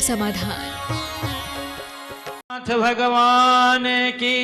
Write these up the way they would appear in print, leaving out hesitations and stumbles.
समाधान। नाथ भगवान की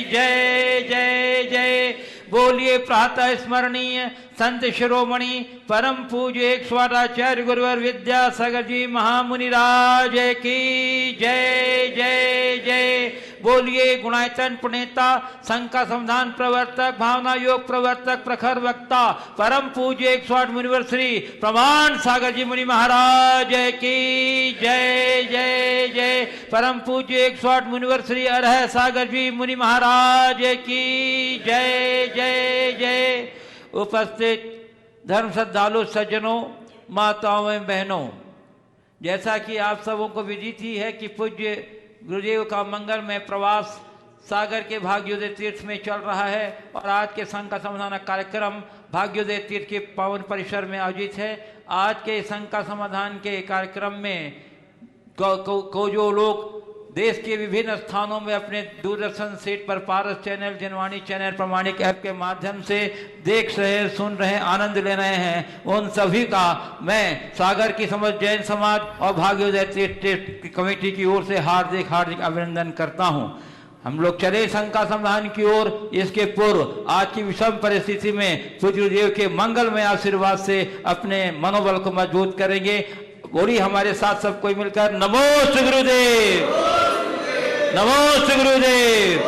जय जय जय। बोलिए प्रातः स्मरणीय संत शिरोमणि परम पूज्य एक स्वादाचार्य गुरुवर विद्यासागर जी महामुनि राज की जय जय जय। बोलिए गुणायतन प्रणेता संका संधान प्रवर्तक भावना योग प्रवर्तक प्रखर वक्ता परम पूज्य 108 मुनिवर श्री प्रमाण सागर जी मुनि महाराज की जय जय जय। परम पूज्य 108 मुनिवर श्री अरह सागर जी मुनि महाराज की जय जय जय। उपस्थित धर्म श्रद्धालु सज्जनों, माताओं एवं बहनों, जैसा कि आप सबों को विदित ही है कि पूज्य गुरुदेव का मंगलमय प्रवास सागर के भाग्योदय तीर्थ में चल रहा है और आज के संघ का समाधान कार्यक्रम भाग्योदय तीर्थ के पावन परिसर में आयोजित है। आज के संघ का समाधान के कार्यक्रम में को जो लोग देश के विभिन्न स्थानों में अपने दूरदर्शन सेट पर पारस चैनल, जनवाणी चैनल, प्रमाणिक ऐप के माध्यम से देख रहे, सुन रहे, आनंद ले रहे हैं, उन सभी का मैं सागर की समस्त जैन समाज और भाग्योदय तीर्थ कमेटी की ओर से हार्दिक हार्दिक अभिनंदन करता हूं। हम लोग चले संघ का समाधान की ओर। इसके पूर्व आज की विषम परिस्थिति में पूज्य गुरुदेव के मंगलमय आशीर्वाद से अपने मनोबल को मजबूत करेंगे। बोली हमारे साथ सब कोई मिलकर नमो श्री गुरुदेव, नमो श्री गुरुदेव,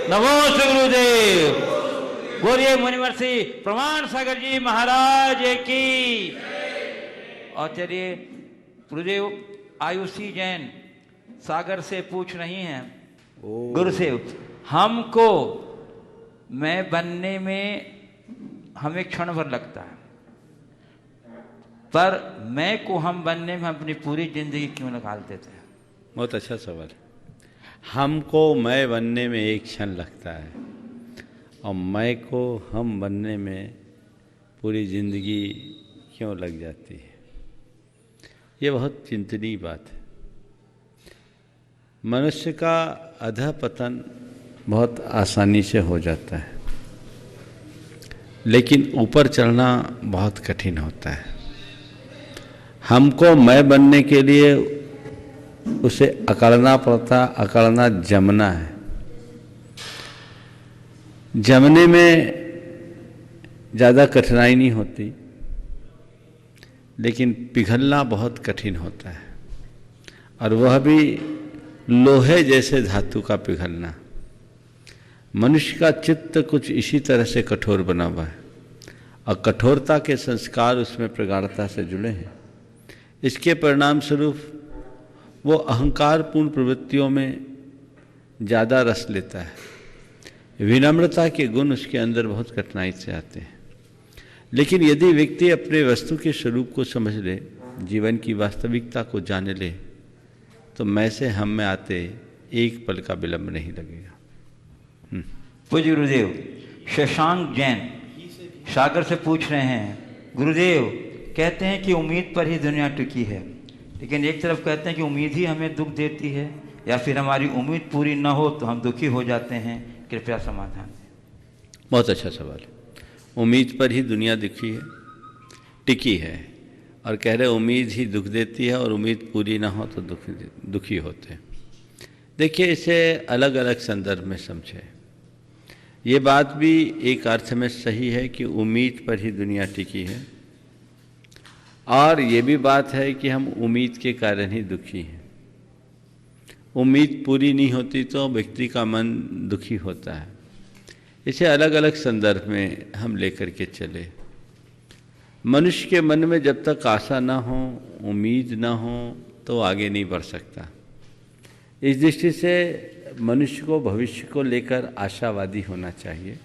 नमो श्री गुरुदेव। बोलिए मुनिवर्षि प्रमाण सागर जी महाराज की। और चलिए गुरुदेव आयुषी जैन सागर से पूछ रही हैं, गुरुदेव हमको मैं बनने में हमें क्षण भर लगता है, पर मैं को हम बनने में अपनी पूरी जिंदगी क्यों निकाल देते हैं? बहुत अच्छा सवाल है। हमको मैं बनने में एक क्षण लगता है और मैं को हम बनने में पूरी जिंदगी क्यों लग जाती है, ये बहुत चिंतनीय बात है। मनुष्य का अधःपतन बहुत आसानी से हो जाता है, लेकिन ऊपर चढ़ना बहुत कठिन होता है। हमको मैं बनने के लिए उसे अकड़ना पड़ता, अकड़ना जमना है। जमने में ज़्यादा कठिनाई नहीं होती, लेकिन पिघलना बहुत कठिन होता है, और वह भी लोहे जैसे धातु का पिघलना। मनुष्य का चित्त कुछ इसी तरह से कठोर बना हुआ है, और कठोरता के संस्कार उसमें प्रगाढ़ता से जुड़े हैं। इसके परिणाम स्वरूप वो अहंकारपूर्ण प्रवृत्तियों में ज़्यादा रस लेता है। विनम्रता के गुण उसके अंदर बहुत कठिनाई से आते हैं। लेकिन यदि व्यक्ति अपने वस्तु के स्वरूप को समझ ले, जीवन की वास्तविकता को जान ले, तो मैं से हम में आते एक पल का विलंब नहीं लगेगा। पूज्य गुरुदेव शशांक जैन सागर से पूछ रहे हैं, गुरुदेव कहते हैं कि उम्मीद पर ही दुनिया टिकी है, लेकिन एक तरफ कहते हैं कि उम्मीद ही हमें दुख देती है, या फिर हमारी उम्मीद पूरी न हो तो हम दुखी हो जाते हैं। कृपया समाधान दें। बहुत अच्छा सवाल है। उम्मीद पर ही दुनिया टिकी है, और कह रहे उम्मीद ही दुख देती है और उम्मीद पूरी ना हो तो दुखी होते हैं। देखिए, इसे अलग अलग संदर्भ में समझे। ये बात भी एक अर्थ में सही है कि उम्मीद पर ही दुनिया टिकी है, और ये भी बात है कि हम उम्मीद के कारण ही दुखी हैं। उम्मीद पूरी नहीं होती तो व्यक्ति का मन दुखी होता है। इसे अलग अलग संदर्भ में हम लेकर के चले। मनुष्य के मन में जब तक आशा ना हो, उम्मीद ना हो, तो आगे नहीं बढ़ सकता। इस दृष्टि से मनुष्य को भविष्य को लेकर आशावादी होना चाहिए,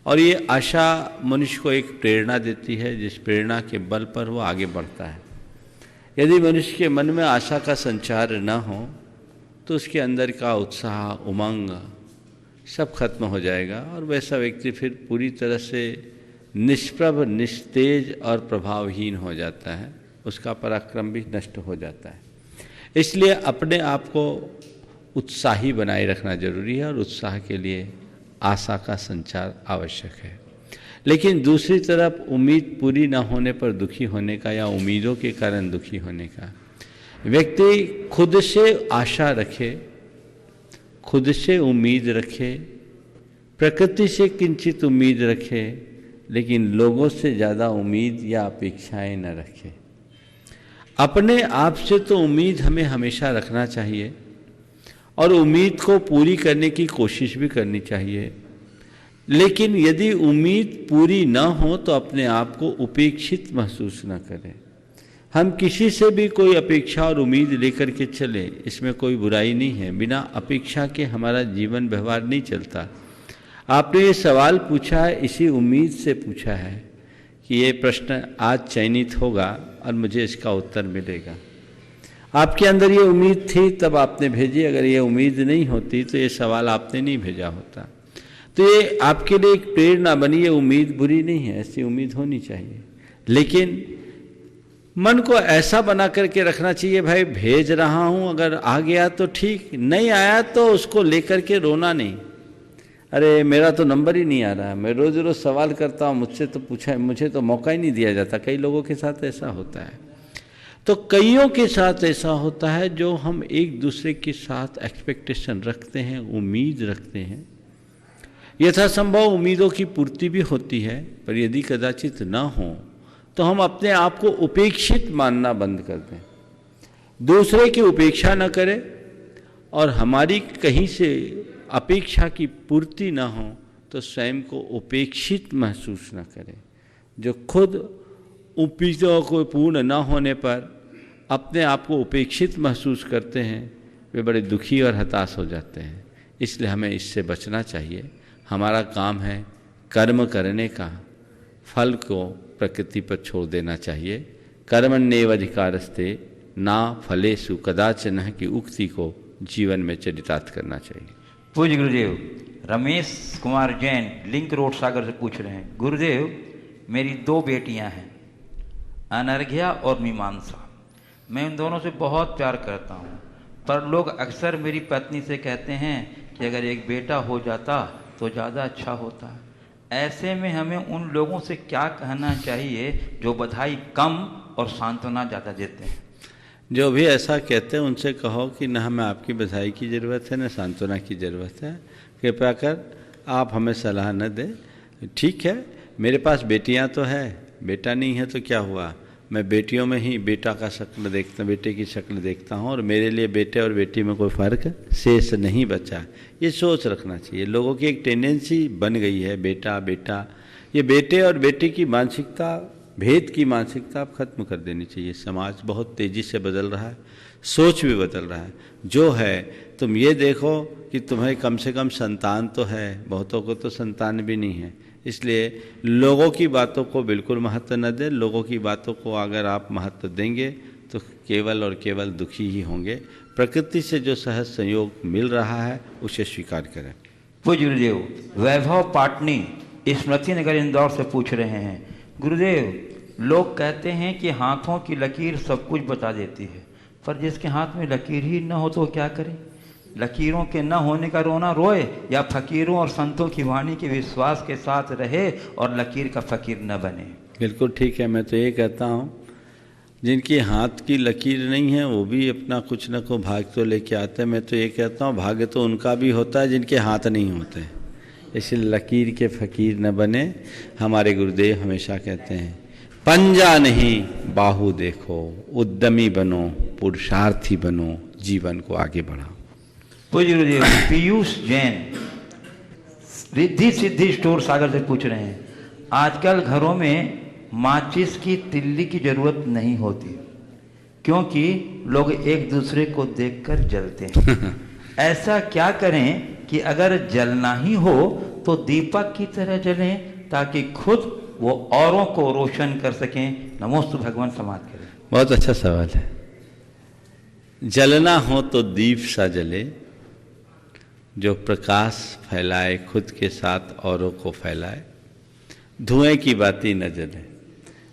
और ये आशा मनुष्य को एक प्रेरणा देती है, जिस प्रेरणा के बल पर वो आगे बढ़ता है। यदि मनुष्य के मन में आशा का संचार न हो तो उसके अंदर का उत्साह, उमंग सब खत्म हो जाएगा, और वैसा व्यक्ति फिर पूरी तरह से निष्प्रभ, निस्तेज और प्रभावहीन हो जाता है। उसका पराक्रम भी नष्ट हो जाता है। इसलिए अपने आप को उत्साही बनाए रखना जरूरी है, और उत्साह के लिए आशा का संचार आवश्यक है। लेकिन दूसरी तरफ उम्मीद पूरी न होने पर दुखी होने का, या उम्मीदों के कारण दुखी होने का, व्यक्ति खुद से आशा रखे, खुद से उम्मीद रखे, प्रकृति से किंचित उम्मीद रखे, लेकिन लोगों से ज़्यादा उम्मीद या अपेक्षाएं न रखे। अपने आप से तो उम्मीद हमें हमेशा रखना चाहिए और उम्मीद को पूरी करने की कोशिश भी करनी चाहिए, लेकिन यदि उम्मीद पूरी न हो तो अपने आप को उपेक्षित महसूस न करें। हम किसी से भी कोई अपेक्षा और उम्मीद लेकर के चले, इसमें कोई बुराई नहीं है। बिना अपेक्षा के हमारा जीवन व्यवहार नहीं चलता। आपने ये सवाल पूछा है, इसी उम्मीद से पूछा है कि ये प्रश्न आज चयनित होगा और मुझे इसका उत्तर मिलेगा। आपके अंदर ये उम्मीद थी तब आपने भेजी, अगर ये उम्मीद नहीं होती तो ये सवाल आपने नहीं भेजा होता। तो ये आपके लिए एक प्रेरणा बनी। ये उम्मीद बुरी नहीं है, ऐसी उम्मीद होनी चाहिए, लेकिन मन को ऐसा बना करके रखना चाहिए, भाई भेज रहा हूँ, अगर आ गया तो ठीक, नहीं आया तो उसको लेकर के रोना नहीं। अरे मेरा तो नंबर ही नहीं आ रहा, मैं रोज़ रोज़ सवाल करता हूँ, मुझसे तो पूछा है, मुझे तो मौका ही नहीं दिया जाता। कई लोगों के साथ ऐसा होता है। तो कईयों के साथ ऐसा होता है जो हम एक दूसरे के साथ एक्सपेक्टेशन रखते हैं, उम्मीद रखते हैं। यथासंभव उम्मीदों की पूर्ति भी होती है, पर यदि कदाचित न हो तो हम अपने आप को उपेक्षित मानना बंद कर दें, दूसरे की उपेक्षा न करें, और हमारी कहीं से अपेक्षा की पूर्ति न हो तो स्वयं को उपेक्षित महसूस न करें। जो खुद उम्मीदों को पूर्ण न होने पर अपने आप को उपेक्षित महसूस करते हैं, वे बड़े दुखी और हताश हो जाते हैं। इसलिए हमें इससे बचना चाहिए। हमारा काम है कर्म करने का, फल को प्रकृति पर छोड़ देना चाहिए। कर्मण्येवाधिकारस्ते ना फलेषु कदाचन की उक्ति को जीवन में चरितार्थ करना चाहिए। पूज्य गुरुदेव, रमेश कुमार जैन लिंक रोड सागर से पूछ रहे हैं, गुरुदेव मेरी 2 बेटियां हैं, अनर्घ्या और मीमांसा। मैं उन दोनों से बहुत प्यार करता हूं, पर लोग अक्सर मेरी पत्नी से कहते हैं कि अगर एक बेटा हो जाता तो ज़्यादा अच्छा होता। ऐसे में हमें उन लोगों से क्या कहना चाहिए जो बधाई कम और सांत्वना ज़्यादा देते हैं? जो भी ऐसा कहते हैं उनसे कहो कि न हमें आपकी बधाई की ज़रूरत है, न सांत्वना की ज़रूरत है। कृपया कर आप हमें सलाह न दें। ठीक है, मेरे पास बेटियां तो है, बेटा नहीं है तो क्या हुआ, मैं बेटियों में ही बेटा का शक्ल देखता, बेटे की शक्ल देखता हूँ, और मेरे लिए बेटे और बेटी में कोई फ़र्क शेष नहीं बचा। ये सोच रखना चाहिए। लोगों की एक टेंडेंसी बन गई है, बेटा बेटा, ये बेटे और बेटी की मानसिकता, भेद की मानसिकता अब खत्म कर देनी चाहिए। समाज बहुत तेज़ी से बदल रहा है, सोच भी बदल रहा है। जो है तुम ये देखो कि तुम्हें कम से कम संतान तो है, बहुतों को तो संतान भी नहीं है। इसलिए लोगों की बातों को बिल्कुल महत्व न दें। लोगों की बातों को अगर आप महत्व देंगे तो केवल और केवल दुखी ही होंगे। प्रकृति से जो सहज संयोग मिल रहा है उसे स्वीकार करें। पूज्य गुरुदेव, वैभव पाटनी स्मृति नगर इंदौर से पूछ रहे हैं, गुरुदेव लोग कहते हैं कि हाथों की लकीर सब कुछ बता देती है, पर जिसके हाथ में लकीर ही न हो तो क्या करें? लकीरों के न होने का रोना रोए, या फकीरों और संतों की वाणी के विश्वास के साथ रहे और लकीर का फकीर न बने? बिल्कुल ठीक है। मैं तो ये कहता हूँ, जिनकी हाथ की लकीर नहीं है वो भी अपना कुछ न कुछ भाग्य तो लेके आते हैं। मैं तो ये कहता हूँ भाग्य तो उनका भी होता है जिनके हाथ नहीं होते। इसलिए लकीर के फकीर न बने। हमारे गुरुदेव हमेशा कहते हैं, पंजा नहीं बाहु देखो, उद्यमी बनो, पुरुषार्थी बनो, जीवन को आगे बढ़ाओ। पूज्य गुरुदेव, पीयूष जैन रिद्धि सिद्धि स्टोर सागर से पूछ रहे हैं, आजकल घरों में माचिस की तिल्ली की जरूरत नहीं होती क्योंकि लोग एक दूसरे को देखकर जलते हैं। ऐसा क्या करें कि अगर जलना ही हो तो दीपक की तरह जलें ताकि खुद वो औरों को रोशन कर सकें? नमोस्तु भगवान समाज करें। बहुत अच्छा सवाल है। जलना हो तो दीप सा जले जो प्रकाश फैलाए, खुद के साथ औरों को फैलाए। धुएं की बाती न जले।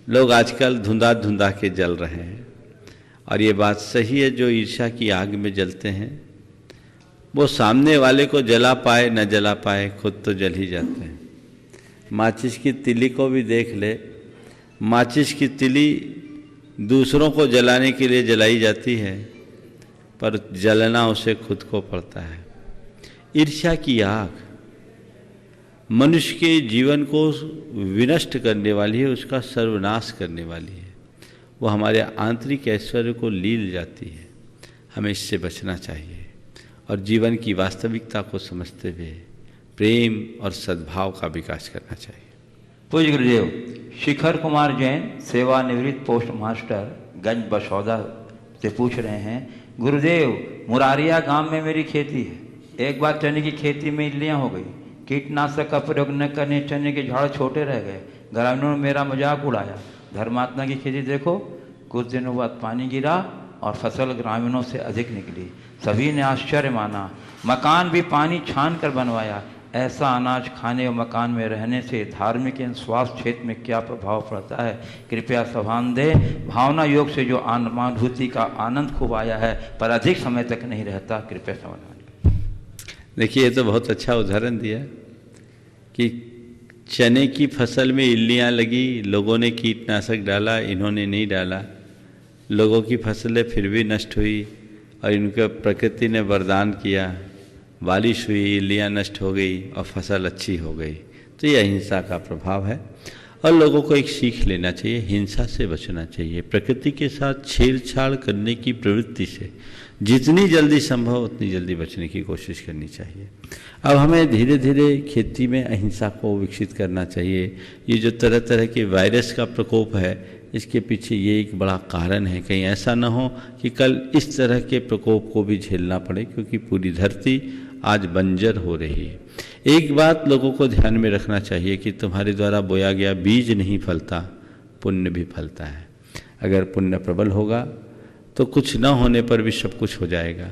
लोग आजकल धुंधा धुंधा के जल रहे हैं, और ये बात सही है। जो ईर्ष्या की आग में जलते हैं वो सामने वाले को जला पाए न जला पाए, खुद तो जल ही जाते हैं। माचिस की तिली को भी देख ले, माचिस की तिली दूसरों को जलाने के लिए जलाई जाती है, पर जलना उसे खुद को पड़ता है। ईर्ष्या की आग मनुष्य के जीवन को विनष्ट करने वाली है, उसका सर्वनाश करने वाली है। वो हमारे आंतरिक ऐश्वर्य को लील जाती है। हमें इससे बचना चाहिए और जीवन की वास्तविकता को समझते हुए प्रेम और सद्भाव का विकास करना चाहिए। पूज्य गुरुदेव, शिखर कुमार जैन सेवानिवृत्त पोस्ट मास्टर गंज बसौदा से पूछ रहे हैं, गुरुदेव मुरारिया गांव में मेरी खेती है। एक बार चने की खेती में इल्लियाँ हो गई, कीटनाशक का प्रयोग न करने चने के झाड़ छोटे रह गए। ग्रामीणों ने मेरा मजाक उड़ाया। धर्मात्मा की खेती देखो, कुछ दिनों बाद पानी गिरा और फसल ग्रामीणों से अधिक निकली। सभी ने आश्चर्य माना। मकान भी पानी छान कर बनवाया। ऐसा अनाज खाने और मकान में रहने से धार्मिक एवं स्वास्थ्य क्षेत्र में क्या प्रभाव पड़ता है, कृपया समाधान दे। भावना योग से जो आत्मानुभूति का आनंद खूब आया है, पर अधिक समय तक नहीं रहता, कृपया समाधान। देखिए, ये तो बहुत अच्छा उदाहरण दिया कि चने की फसल में इल्लियाँ लगी, लोगों ने कीटनाशक डाला, इन्होंने नहीं डाला। लोगों की फसलें फिर भी नष्ट हुई और इनके प्रकृति ने वरदान किया, बारिश हुई, इल्लियाँ नष्ट हो गई और फसल अच्छी हो गई। तो यह अहिंसा का प्रभाव है और लोगों को एक सीख लेना चाहिए, हिंसा से बचना चाहिए। प्रकृति के साथ छेड़छाड़ करने की प्रवृत्ति से जितनी जल्दी संभव उतनी जल्दी बचने की कोशिश करनी चाहिए। अब हमें धीरे धीरे खेती में अहिंसा को विकसित करना चाहिए। ये जो तरह तरह के वायरस का प्रकोप है, इसके पीछे ये एक बड़ा कारण है। कहीं ऐसा न हो कि कल इस तरह के प्रकोप को भी झेलना पड़े, क्योंकि पूरी धरती आज बंजर हो रही है। एक बात लोगों को ध्यान में रखना चाहिए कि तुम्हारे द्वारा बोया गया बीज नहीं फलता, पुण्य भी फलता है। अगर पुण्य प्रबल होगा तो कुछ न होने पर भी सब कुछ हो जाएगा,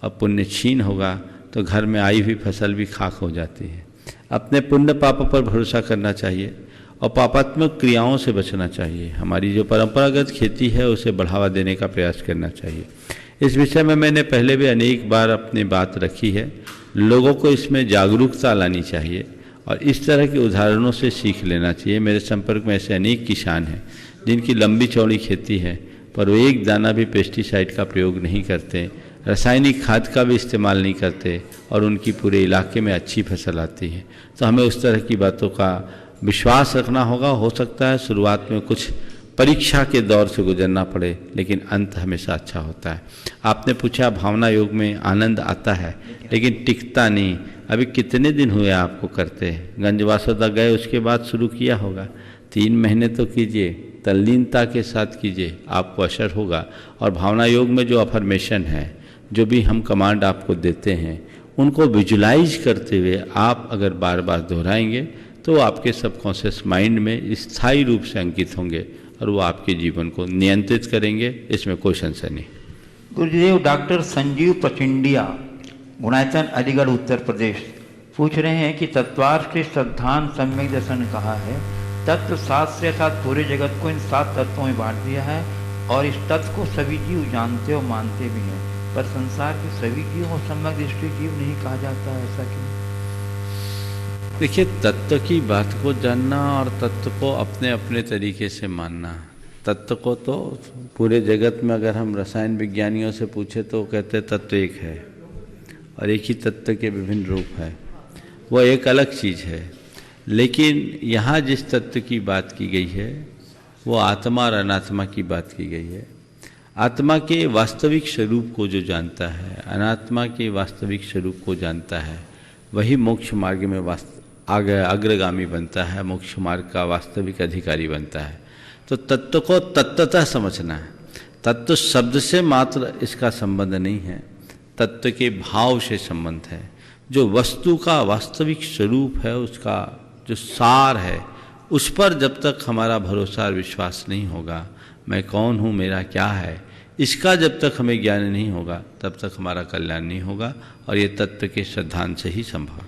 और पुण्य क्षीण होगा तो घर में आई हुई फसल भी खाक हो जाती है। अपने पुण्य पाप पर भरोसा करना चाहिए और पापात्मक क्रियाओं से बचना चाहिए। हमारी जो परंपरागत खेती है उसे बढ़ावा देने का प्रयास करना चाहिए। इस विषय में मैंने पहले भी अनेक बार अपनी बात रखी है। लोगों को इसमें जागरूकता लानी चाहिए और इस तरह के उदाहरणों से सीख लेना चाहिए। मेरे संपर्क में ऐसे अनेक किसान हैं जिनकी लंबी चौड़ी खेती है, पर वो एक दाना भी पेस्टिसाइड का प्रयोग नहीं करते, रासायनिक खाद का भी इस्तेमाल नहीं करते और उनकी पूरे इलाके में अच्छी फसल आती है। तो हमें उस तरह की बातों का विश्वास रखना होगा। हो सकता है शुरुआत में कुछ परीक्षा के दौर से गुजरना पड़े, लेकिन अंत हमेशा अच्छा होता है। आपने पूछा भावना योग में आनंद आता है लेकिन टिकता नहीं। अभी कितने दिन हुए आपको करते? गंजवासोदा गए, उसके बाद शुरू किया होगा। 3 महीने तो कीजिए, तल्लीनता के साथ कीजिए, आपको असर होगा। और भावना योग में जो अफर्मेशन है, जो भी हम कमांड आपको देते हैं, उनको विजुलाइज करते हुए आप अगर बार बार दोहराएंगे तो आपके सबकॉन्शियस माइंड में स्थायी रूप से अंकित होंगे और वो आपके जीवन को नियंत्रित करेंगे, इसमें कोई संशय नहीं। गुरुदेव, डॉक्टर संजीव प्रचंडिया, गुणायतन, अलीगढ़, उत्तर प्रदेश, पूछ रहे हैं कि तत्वार्थ के सिद्धांत सम्यक दर्शन ने कहा है, तत्व 7 से अर्थात पूरे जगत को इन 7 तत्वों में बांट दिया है और इस तत्व को सभी जीव जानते और मानते भी हैं, पर संसार के सभी जीवों को सम्यक दृष्टि जीव नहीं कहा जाता है, ऐसा क्यों? देखिए, तत्व की बात को जानना और तत्व को अपने अपने तरीके से मानना। तत्व को तो पूरे जगत में अगर हम रसायन विज्ञानियों से पूछे तो कहते तत्व एक है और एक ही तत्व के विभिन्न रूप है, वो एक अलग चीज़ है। लेकिन यहाँ जिस तत्व की बात की गई है वो आत्मा और अनात्मा की बात की गई है। आत्मा के वास्तविक स्वरूप को जो जानता है, अनात्मा के वास्तविक स्वरूप को जानता है, वही मोक्ष मार्ग में अग्रगामी बनता है, मोक्ष मार्ग का वास्तविक अधिकारी बनता है। तो तत्व को तत्वतः समझना है। तत्व शब्द से मात्र इसका संबंध नहीं है, तत्व के भाव से संबंध है। जो वस्तु का वास्तविक स्वरूप है, उसका जो सार है, उस पर जब तक हमारा भरोसा और विश्वास नहीं होगा, मैं कौन हूँ, मेरा क्या है, इसका जब तक हमें ज्ञान नहीं होगा तब तक हमारा कल्याण नहीं होगा। और ये तत्व के सिद्धांत से ही संभव।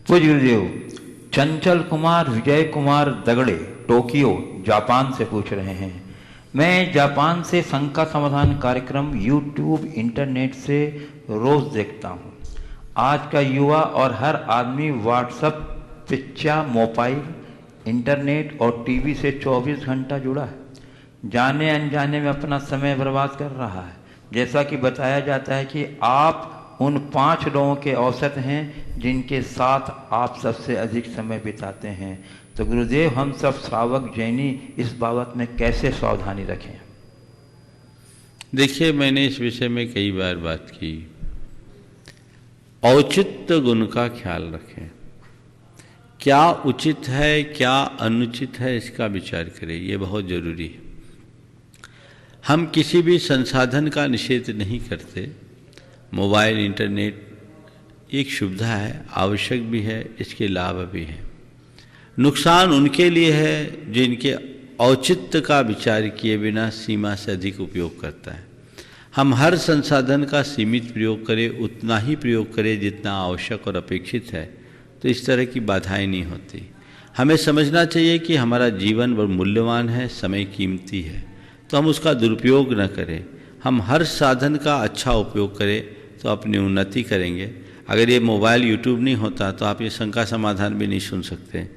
पूज्य गुरुदेव, चंचल कुमार विजय कुमार दगड़े, टोक्यो, जापान से पूछ रहे हैं, मैं जापान से शंका समाधान कार्यक्रम यूट्यूब इंटरनेट से रोज देखता हूँ। आज का युवा और हर आदमी व्हाट्सएप, पिक्चर, मोबाइल, इंटरनेट और टीवी से 24 घंटा जुड़ा है। जाने अनजाने में अपना समय बर्बाद कर रहा है। जैसा कि बताया जाता है कि आप उन 5 लोगों के औसत हैं जिनके साथ आप सबसे अधिक समय बिताते हैं। तो गुरुदेव, हम सब श्रावक जैनी इस बाबत में कैसे सावधानी रखें? देखिए, मैंने इस विषय में कई बार बात की। औचित्य गुण का ख्याल रखें। क्या उचित है, क्या अनुचित है, इसका विचार करें। ये बहुत जरूरी है। हम किसी भी संसाधन का निषेध नहीं करते। मोबाइल, इंटरनेट एक सुविधा है, आवश्यक भी है, इसके लाभ भी हैं। नुकसान उनके लिए है जिनके औचित्य का विचार किए बिना सीमा से अधिक उपयोग करता है। हम हर संसाधन का सीमित प्रयोग करें, उतना ही प्रयोग करें जितना आवश्यक और अपेक्षित है, तो इस तरह की बाधाएं नहीं होती। हमें समझना चाहिए कि हमारा जीवन बहुत मूल्यवान है, समय कीमती है, तो हम उसका दुरुपयोग न करें। हम हर साधन का अच्छा उपयोग करें तो अपनी उन्नति करेंगे। अगर ये मोबाइल, यूट्यूब नहीं होता तो आप ये शंका समाधान भी नहीं सुन सकते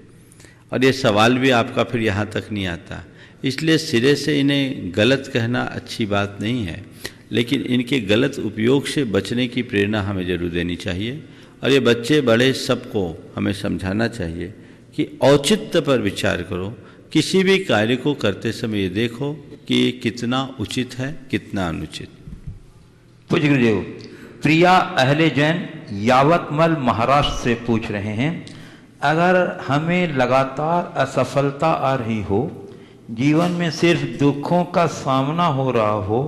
और ये सवाल भी आपका फिर यहाँ तक नहीं आता। इसलिए सिरे से इन्हें गलत कहना अच्छी बात नहीं है, लेकिन इनके गलत उपयोग से बचने की प्रेरणा हमें जरूर देनी चाहिए। और ये बच्चे बड़े सबको हमें समझाना चाहिए कि औचित्य पर विचार करो। किसी भी कार्य को करते समय ये देखो कि ये कितना उचित है, कितना अनुचित। पूज्य गुरुदेव, प्रिया अहले जैन यावतमल महाराष्ट्र से पूछ रहे हैं, अगर हमें लगातार असफलता आ रही हो, जीवन में सिर्फ दुखों का सामना हो रहा हो,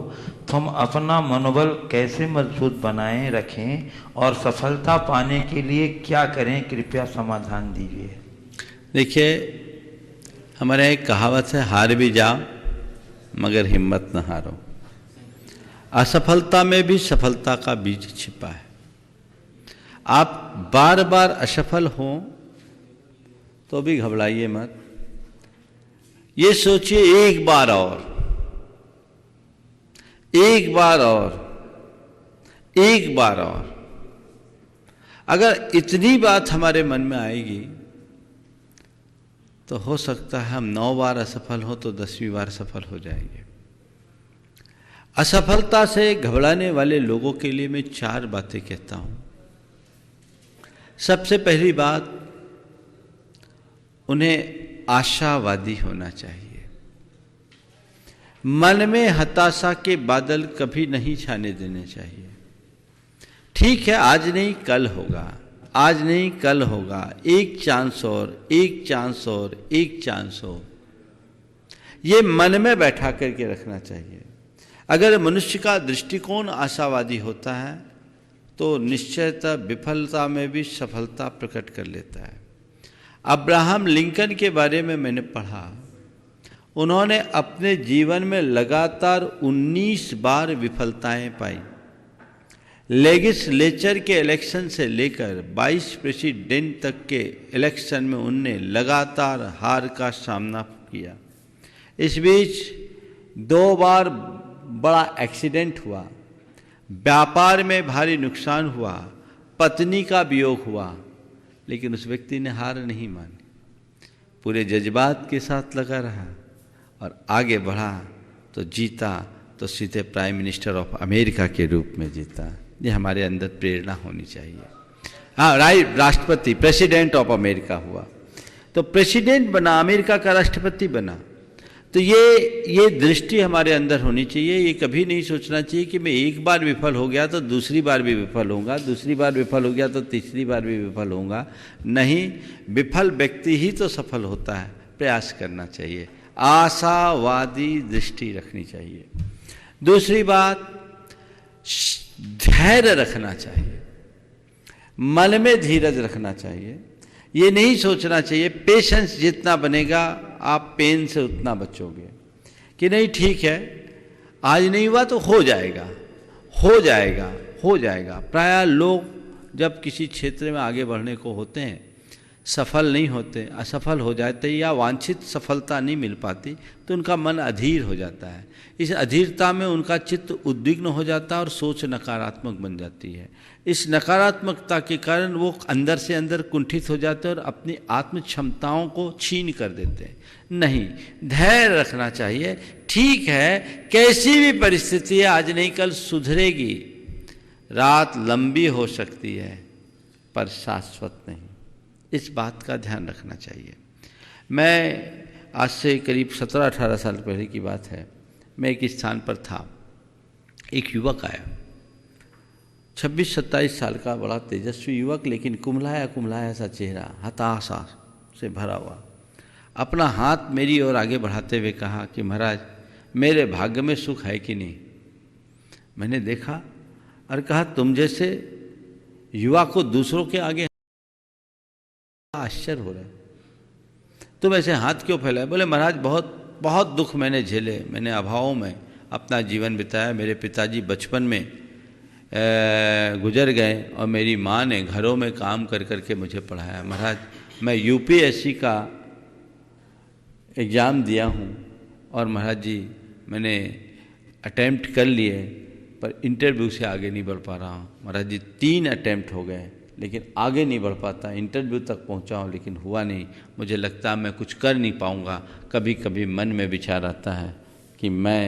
तो हम अपना मनोबल कैसे मजबूत बनाएं रखें और सफलता पाने के लिए क्या करें? कृपया समाधान दीजिए। देखिए, हमारे एक कहावत है, हार भी जाओ मगर हिम्मत न हारो। असफलता में भी सफलता का बीज छिपा है। आप बार बार असफल हों तो भी घबराइए मत। ये सोचिए, एक बार और, एक बार और, एक बार और। अगर इतनी बात हमारे मन में आएगी तो हो सकता है हम 9 बार असफल हो तो 10वीं बार सफल हो जाएंगे। असफलता से घबराने वाले लोगों के लिए मैं 4 बातें कहता हूं। सबसे पहली बात, उन्हें आशावादी होना चाहिए। मन में हताशा के बादल कभी नहीं छाने देने चाहिए। ठीक है, आज नहीं कल होगा, आज नहीं कल होगा, एक चांस और, एक चांस और, एक चांस और, ये मन में बैठा करके रखना चाहिए। अगर मनुष्य का दृष्टिकोण आशावादी होता है तो निश्चयतः विफलता में भी सफलता प्रकट कर लेता है। अब्राहम लिंकन के बारे में मैंने पढ़ा, उन्होंने अपने जीवन में लगातार 19 बार विफलताएं पाई। लेजिस्लेचर के इलेक्शन से लेकर 22 प्रेसिडेंट तक के इलेक्शन में उनने लगातार हार का सामना किया। इस बीच 2 बार बड़ा एक्सीडेंट हुआ, व्यापार में भारी नुकसान हुआ, पत्नी का वियोग हुआ, लेकिन उस व्यक्ति ने हार नहीं मानी। पूरे जज्बात के साथ लगा रहा और आगे बढ़ा तो जीता, तो सीधे प्राइम मिनिस्टर ऑफ अमेरिका के रूप में जीता। ये हमारे अंदर प्रेरणा होनी चाहिए। हाँ, राष्ट्रपति, प्रेसिडेंट ऑफ अमेरिका हुआ, तो प्रेसिडेंट बना, अमेरिका का राष्ट्रपति बना। तो ये दृष्टि हमारे अंदर होनी चाहिए। ये कभी नहीं सोचना चाहिए कि मैं एक बार विफल हो गया तो दूसरी बार भी विफल होऊंगा, दूसरी बार विफल हो गया तो तीसरी बार भी विफल होऊंगा। नहीं, विफल व्यक्ति ही तो सफल होता है। प्रयास करना चाहिए, आशावादी दृष्टि रखनी चाहिए। दूसरी बात, धैर्य रखना चाहिए, मन में धीरज रखना चाहिए। ये नहीं सोचना चाहिए पेशेंस जितना बनेगा आप पेन से उतना बचोगे, कि नहीं ठीक है, आज नहीं हुआ तो हो जाएगा, हो जाएगा, हो जाएगा। प्रायः लोग जब किसी क्षेत्र में आगे बढ़ने को होते हैं, सफल नहीं होते, असफल हो जाते या वांछित सफलता नहीं मिल पाती तो उनका मन अधीर हो जाता है। इस अधीरता में उनका चित्त उद्विग्न हो जाता है और सोच नकारात्मक बन जाती है। इस नकारात्मकता के कारण वो अंदर से अंदर कुंठित हो जाते हैं और अपनी आत्म क्षमताओं को छीन कर देते हैं। नहीं, धैर्य रखना चाहिए। ठीक है, कैसी भी परिस्थिति है, आज नहीं कल सुधरेगी। रात लंबी हो सकती है पर शाश्वत नहीं, इस बात का ध्यान रखना चाहिए। मैं आज से करीब 17-18 साल पहले की बात है, मैं एक स्थान पर था, एक युवक आया, 26-27 साल का, बड़ा तेजस्वी युवक, लेकिन कुम्हलाया कुम्हलाया सा चेहरा, हताशा से भरा हुआ। अपना हाथ मेरी ओर आगे बढ़ाते हुए कहा कि महाराज, मेरे भाग्य में सुख है कि नहीं। मैंने देखा और कहा, तुम जैसे युवा को दूसरों के आगे आश्चर्य हो रहा है, तुम ऐसे हाथ क्यों फैलाए। बोले महाराज, बहुत बहुत दुख मैंने झेले, मैंने अभावों में अपना जीवन बिताया। मेरे पिताजी बचपन में गुजर गए और मेरी माँ ने घरों में काम कर करके मुझे पढ़ाया। महाराज, मैं यूपीएससी का एग्ज़ाम दिया हूँ और महाराज जी मैंने अटेम्प्ट कर लिए पर इंटरव्यू से आगे नहीं बढ़ पा रहा हूँ। महाराज जी 3 अटेम्प्ट हो गए लेकिन आगे नहीं बढ़ पाता, इंटरव्यू तक पहुंचा हूं लेकिन हुआ नहीं। मुझे लगता है मैं कुछ कर नहीं पाऊंगा। कभी कभी मन में विचार आता है कि मैं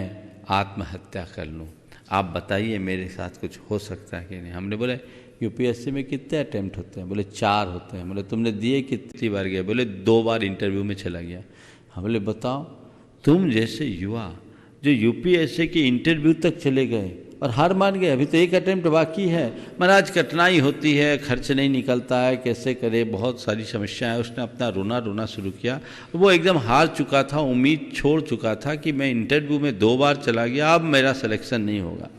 आत्महत्या कर लूं। आप बताइए मेरे साथ कुछ हो सकता है कि नहीं। हमने बोले यूपीएससी में कितने अटेम्प्ट होते हैं। बोले 4 होते हैं। बोले तुमने दिए कितनी बार गए। बोले 2 बार इंटरव्यू में चला गया। हम बोले बताओ, तुम जैसे युवा जो यूपीएससी के इंटरव्यू तक चले गए और हार मान गए, अभी तो 1 अटेम्प्ट बाकी है। महाराज कठिनाई होती है, खर्च नहीं निकलता है, कैसे करे, बहुत सारी समस्याएं। उसने अपना रोना शुरू किया। वो एकदम हार चुका था, उम्मीद छोड़ चुका था कि मैं इंटरव्यू में 2 बार चला गया, अब मेरा सिलेक्शन नहीं होगा।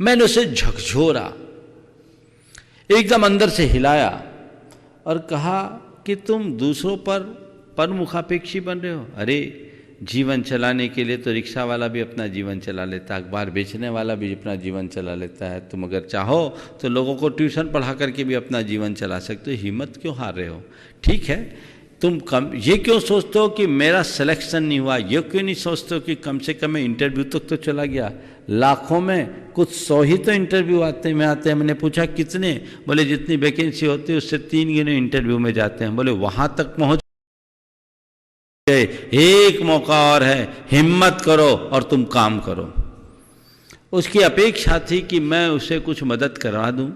मैंने उसे झकझोरा, एकदम अंदर से हिलाया और कहा कि तुम दूसरों पर परमुखापेक्षी बन रहे हो। अरे जीवन चलाने के लिए तो रिक्शा वाला भी अपना जीवन चला लेता है, अखबार बेचने वाला भी अपना जीवन चला लेता है। तुम अगर चाहो तो लोगों को ट्यूशन पढ़ा करके भी अपना जीवन चला सकते हो। हिम्मत क्यों हार रहे हो। ठीक है, तुम कम ये क्यों सोचते हो कि मेरा सिलेक्शन नहीं हुआ, ये क्यों नहीं सोचते हो कि कम से कम मैं इंटरव्यू तक तो चला गया। लाखों में कुछ 100 ही तो इंटरव्यू आते हैं। मैंने पूछा कितने। बोले जितनी वैकेंसी होती है उससे 3 गुने इंटरव्यू में जाते हैं। बोले वहाँ तक पहुँच, एक मौका और है, हिम्मत करो और तुम काम करो। उसकी अपेक्षा थी कि मैं उसे कुछ मदद करवा दूं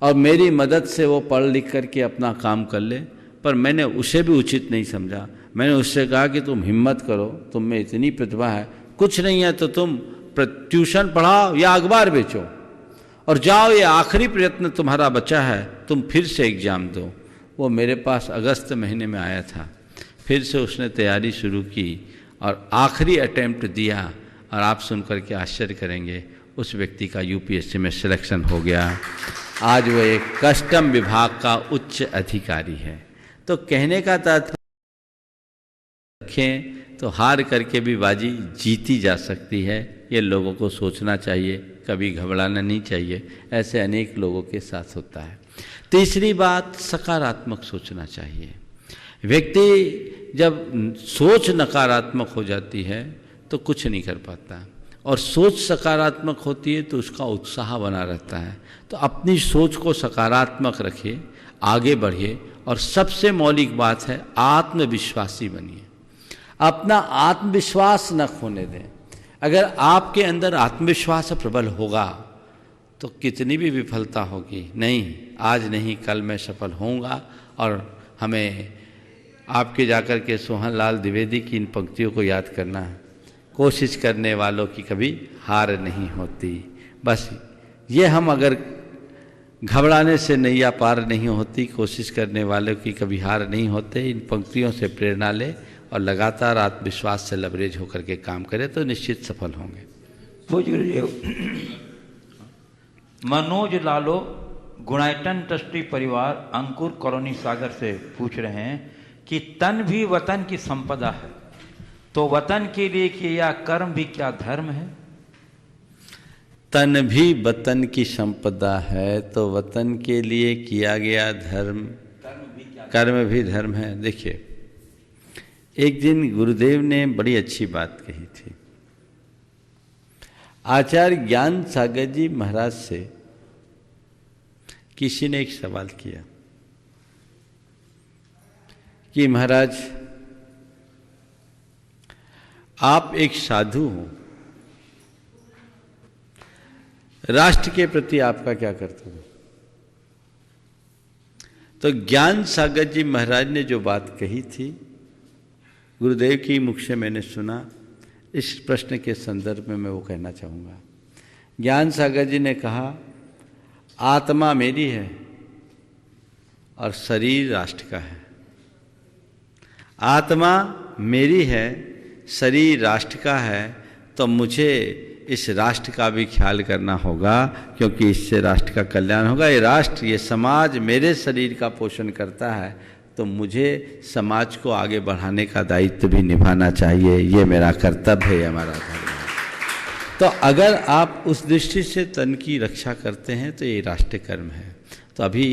और मेरी मदद से वो पढ़ लिख करके अपना काम कर ले, पर मैंने उसे भी उचित नहीं समझा। मैंने उससे कहा कि तुम हिम्मत करो, तुम में इतनी प्रतिभा है, कुछ नहीं है तो तुम ट्यूशन पढ़ाओ या अखबार बेचो और जाओ, ये आखिरी प्रयत्न तुम्हारा बचा है, तुम फिर से एग्जाम दो। वो मेरे पास अगस्त महीने में आया था। फिर से उसने तैयारी शुरू की और आखिरी अटेम्प्ट दिया और आप सुन करके आश्चर्य करेंगे, उस व्यक्ति का यूपीएससी में सिलेक्शन हो गया। आज वो एक कस्टम विभाग का उच्च अधिकारी है। तो कहने का तात्पर्य रखें तो हार करके भी बाजी जीती जा सकती है। ये लोगों को सोचना चाहिए, कभी घबराना नहीं चाहिए। ऐसे अनेक लोगों के साथ होता है। तीसरी बात, सकारात्मक सोचना चाहिए। व्यक्ति जब सोच नकारात्मक हो जाती है तो कुछ नहीं कर पाता और सोच सकारात्मक होती है तो उसका उत्साह बना रहता है। तो अपनी सोच को सकारात्मक रखिए, आगे बढ़िए और सबसे मौलिक बात है आत्मविश्वासी बनिए। अपना आत्मविश्वास न खोने दें। अगर आपके अंदर आत्मविश्वास प्रबल होगा तो कितनी भी विफलता होगी, नहीं आज नहीं कल मैं सफल होऊंगा। और हमें आपके जाकर के सोहन लाल द्विवेदी की इन पंक्तियों को याद करना है, कोशिश करने वालों की कभी हार नहीं होती। बस ये हम अगर घबराने से नैया पार नहीं होती, कोशिश करने वालों की कभी हार नहीं होते, इन पंक्तियों से प्रेरणा ले और लगातार आत्मविश्वास से लबरेज होकर के काम करें तो निश्चित सफल होंगे। पूज्य गुरुदेव, मनोज लालो गुणायतन ट्रस्टी परिवार अंकुर कॉलोनी सागर से पूछ रहे हैं कि तन भी वतन की संपदा है तो वतन के लिए किया कर्म भी क्या धर्म है। तन भी वतन की संपदा है तो वतन के लिए किया गया धर्म कर्म भी क्या कर्म भी धर्म है। देखिए, एक दिन गुरुदेव ने बड़ी अच्छी बात कही थी। आचार्य ज्ञान सागर जी महाराज से किसी ने एक सवाल किया कि महाराज, आप एक साधु हो, राष्ट्र के प्रति आपका क्या कर्तव्य? तो ज्ञान सागर जी महाराज ने जो बात कही थी, गुरुदेव की मुख से मैंने सुना, इस प्रश्न के संदर्भ में मैं वो कहना चाहूँगा। ज्ञान सागर जी ने कहा, आत्मा मेरी है और शरीर राष्ट्र का है। आत्मा मेरी है, शरीर राष्ट्र का है, तो मुझे इस राष्ट्र का भी ख्याल करना होगा, क्योंकि इससे राष्ट्र का कल्याण होगा। ये राष्ट्र, ये समाज मेरे शरीर का पोषण करता है, तो मुझे समाज को आगे बढ़ाने का दायित्व भी निभाना चाहिए। ये मेरा कर्तव्य है, ये हमारा धर्म है। तो अगर आप उस दृष्टि से तन की रक्षा करते हैं तो ये राष्ट्रीय कर्म है। तो अभी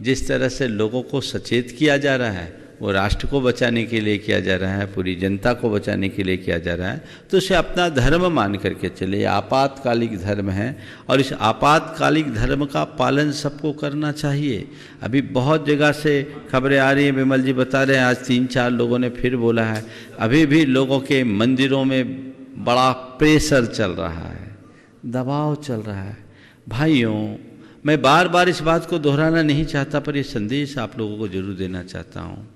जिस तरह से लोगों को सचेत किया जा रहा है, वो राष्ट्र को बचाने के लिए किया जा रहा है, पूरी जनता को बचाने के लिए किया जा रहा है, तो उसे अपना धर्म मान करके चले। ये आपातकालिक धर्म है और इस आपातकालिक धर्म का पालन सबको करना चाहिए। अभी बहुत जगह से खबरें आ रही हैं, विमल जी बता रहे हैं, आज 3-4 लोगों ने फिर बोला है, अभी भी लोगों के मंदिरों में बड़ा प्रेशर चल रहा है, दबाव चल रहा है। भाइयों, मैं बार बार इस बात को दोहराना नहीं चाहता, पर ये संदेश आप लोगों को जरूर देना चाहता हूँ।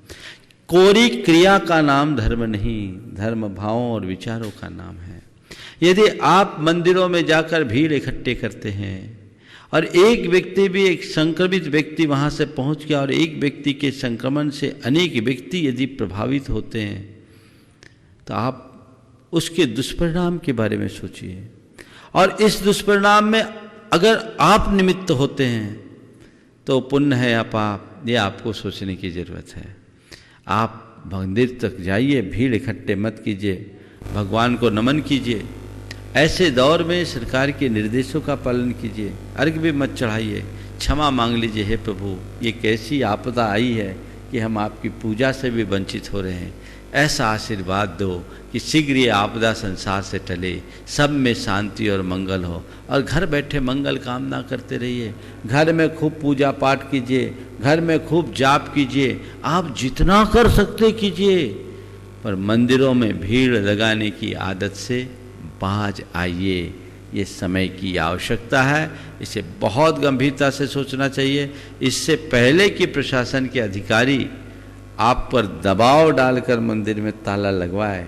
कोरी क्रिया का नाम धर्म नहीं, धर्म भावों और विचारों का नाम है। यदि आप मंदिरों में जाकर भीड़ इकट्ठे करते हैं और एक व्यक्ति भी, एक संक्रमित व्यक्ति वहाँ से पहुँच गया और एक व्यक्ति के संक्रमण से अनेक व्यक्ति यदि प्रभावित होते हैं, तो आप उसके दुष्परिणाम के बारे में सोचिए। और इस दुष्परिणाम में अगर आप निमित्त होते हैं तो पुण्य है या पाप, ये आपको सोचने की ज़रूरत है। आप मंदिर तक जाइए, भीड़ इकट्ठे मत कीजिए, भगवान को नमन कीजिए। ऐसे दौर में सरकार के निर्देशों का पालन कीजिए, अर्घ भी मत चढ़ाइए, क्षमा मांग लीजिए, हे प्रभु ये कैसी आपदा आई है कि हम आपकी पूजा से भी वंचित हो रहे हैं। ऐसा आशीर्वाद दो कि शीघ्र ये आपदा संसार से टले, सब में शांति और मंगल हो। और घर बैठे मंगल कामना करते रहिए, घर में खूब पूजा पाठ कीजिए, घर में खूब जाप कीजिए, आप जितना कर सकते कीजिए, पर मंदिरों में भीड़ लगाने की आदत से बाज आइए। ये समय की आवश्यकता है, इसे बहुत गंभीरता से सोचना चाहिए। इससे पहले कि प्रशासन के अधिकारी आप पर दबाव डालकर मंदिर में ताला लगवाए,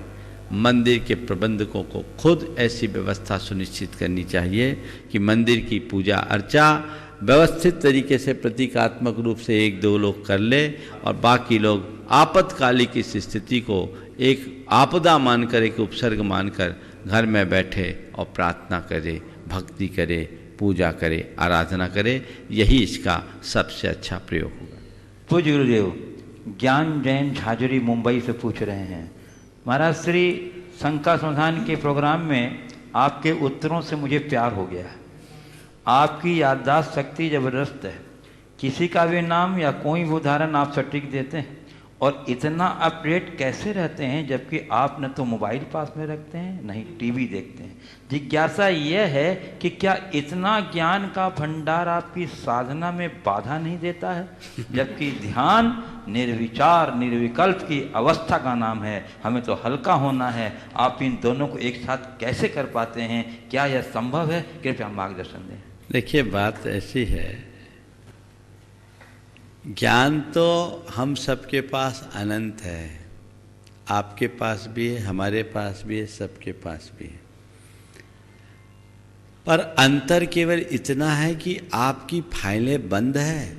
मंदिर के प्रबंधकों को खुद ऐसी व्यवस्था सुनिश्चित करनी चाहिए कि मंदिर की पूजा अर्चा व्यवस्थित तरीके से प्रतीकात्मक रूप से 1-2 लोग कर ले और बाकी लोग आपातकालिक इस स्थिति को एक आपदा मानकर, एक उपसर्ग मानकर घर में बैठे और प्रार्थना करे, भक्ति करे, पूजा करे, आराधना करे। यही इसका सबसे अच्छा प्रयोग होगा। पूज्य गुरुदेव ज्ञान जैन झाजरी मुंबई से पूछ रहे हैं, महाराज श्री शंका समाधान के प्रोग्राम में आपके उत्तरों से मुझे प्यार हो गया। आपकी याददाश्त शक्ति जबरदस्त है, किसी का भी नाम या कोई भी उदाहरण आप सटीक देते हैं और इतना अपडेट कैसे रहते हैं, जबकि आप न तो मोबाइल पास में रखते हैं न ही टीवी देखते हैं। जिज्ञासा यह है कि क्या इतना ज्ञान का भंडार आपकी साधना में बाधा नहीं देता है, जबकि ध्यान निर्विचार निर्विकल्प की अवस्था का नाम है, हमें तो हल्का होना है। आप इन दोनों को एक साथ कैसे कर पाते हैं, क्या यह संभव है? कृपया मार्गदर्शन दें। देखिए, बात ऐसी है, ज्ञान तो हम सबके पास अनंत है, आपके पास भी है, हमारे पास भी है, सबके पास भी है। पर अंतर केवल इतना है कि आपकी फाइलें बंद है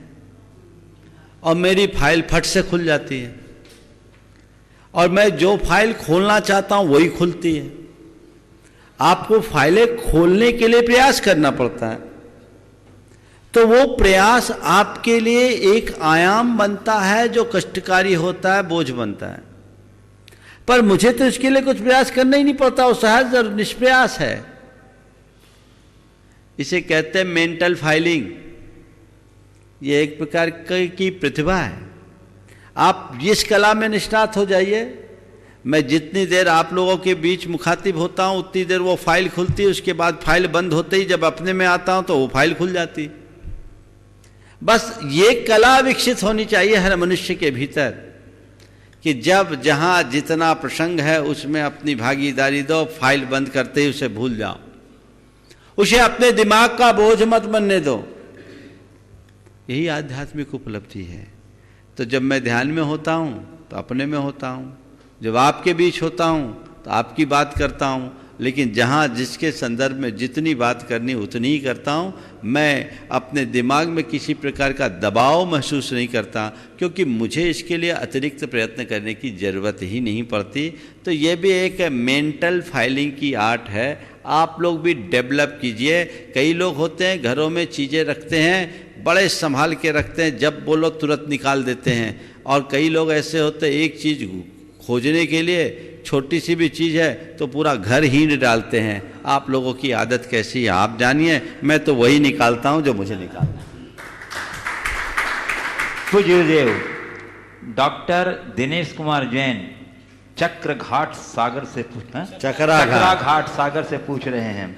और मेरी फाइल फट से खुल जाती है, और मैं जो फाइल खोलना चाहता हूं वही खुलती है। आपको फाइलें खोलने के लिए प्रयास करना पड़ता है, तो वो प्रयास आपके लिए एक आयाम बनता है जो कष्टकारी होता है, बोझ बनता है। पर मुझे तो इसके लिए कुछ प्रयास करना ही नहीं पड़ता, वो सहज और निष्प्रयास है। इसे कहते हैं मेंटल फाइलिंग। ये एक प्रकार की प्रतिभा है। आप जिस कला में निष्णात हो जाइए। मैं जितनी देर आप लोगों के बीच मुखातिब होता हूँ उतनी देर वो फाइल खुलती है, उसके बाद फाइल बंद होते ही जब अपने में आता हूँ तो वो फाइल खुल जाती। बस ये कला विकसित होनी चाहिए हर मनुष्य के भीतर कि जब जहाँ जितना प्रसंग है उसमें अपनी भागीदारी दो, फाइल बंद करते ही उसे भूल जाओ, उसे अपने दिमाग का बोझ मत बनने दो। यही आध्यात्मिक उपलब्धि है। तो जब मैं ध्यान में होता हूँ तो अपने में होता हूँ, जब आपके बीच होता हूँ तो आपकी बात करता हूँ, लेकिन जहाँ जिसके संदर्भ में जितनी बात करनी उतनी ही करता हूँ। मैं अपने दिमाग में किसी प्रकार का दबाव महसूस नहीं करता, क्योंकि मुझे इसके लिए अतिरिक्त प्रयत्न करने की ज़रूरत ही नहीं पड़ती। तो ये भी एक मेंटल फाइलिंग की आर्ट है, आप लोग भी डेवलप कीजिए। कई लोग होते हैं घरों में चीज़ें रखते हैं, बड़े संभाल के रखते हैं, जब बोलो तुरंत निकाल देते हैं। और कई लोग ऐसे होते हैं एक चीज़ खोजने के लिए छोटी सी भी चीज़ है तो पूरा घर ही डालते हैं। आप लोगों की आदत कैसी है आप जानिए, मैं तो वही निकालता हूं जो मुझे निकालना है। पूज्य गुरुदेव डॉक्टर दिनेश कुमार जैन चक्रघाट सागर से चक्राघाट सागर से पूछ रहे हैं,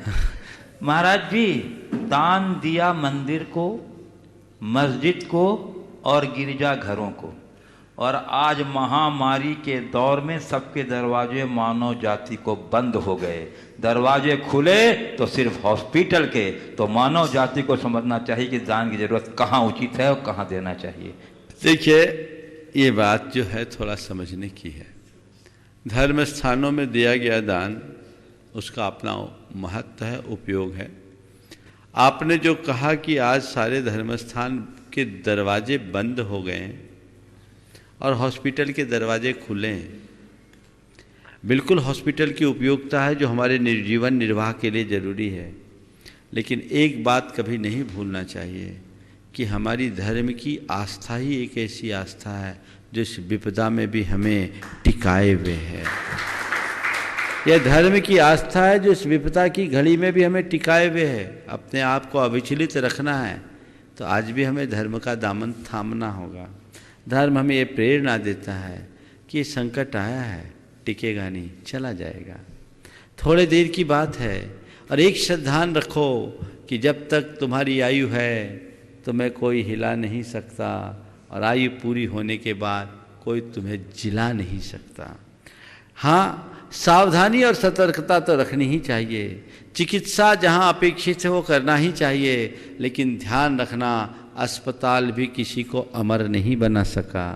महाराज जी दान दिया मंदिर को, मस्जिद को और गिरजा घरों को, और आज महामारी के दौर में सबके दरवाजे मानव जाति को बंद हो गए। दरवाजे खुले तो सिर्फ हॉस्पिटल के, तो मानव जाति को समझना चाहिए कि दान की जरूरत कहाँ उचित है और कहाँ देना चाहिए। देखिए ये बात जो है थोड़ा समझने की है। धर्म स्थानों में दिया गया दान उसका अपना महत्व है, उपयोग है। आपने जो कहा कि आज सारे धर्म स्थान के दरवाजे बंद हो गए हैं और हॉस्पिटल के दरवाजे खुले हैं, बिल्कुल हॉस्पिटल की उपयोगिता है जो हमारे जीवन निर्वाह के लिए ज़रूरी है। लेकिन एक बात कभी नहीं भूलना चाहिए कि हमारी धर्म की आस्था ही एक ऐसी आस्था है जो इस विपदा में भी हमें टिकाए हुए है। यह धर्म की आस्था है जो इस विपदा की घड़ी में भी हमें टिकाए हुए है। अपने आप को अविचलित रखना है तो आज भी हमें धर्म का दामन थामना होगा। धर्म हमें ये प्रेरणा देता है कि ये संकट आया है, टिकेगा नहीं, चला जाएगा, थोड़े देर की बात है। और एक श्रद्धान रखो कि जब तक तुम्हारी आयु है तुम्हें कोई हिला नहीं सकता, और आयु पूरी होने के बाद कोई तुम्हें जिला नहीं सकता। हाँ, सावधानी और सतर्कता तो रखनी ही चाहिए। चिकित्सा जहाँ अपेक्षित है वो करना ही चाहिए, लेकिन ध्यान रखना अस्पताल भी किसी को अमर नहीं बना सका।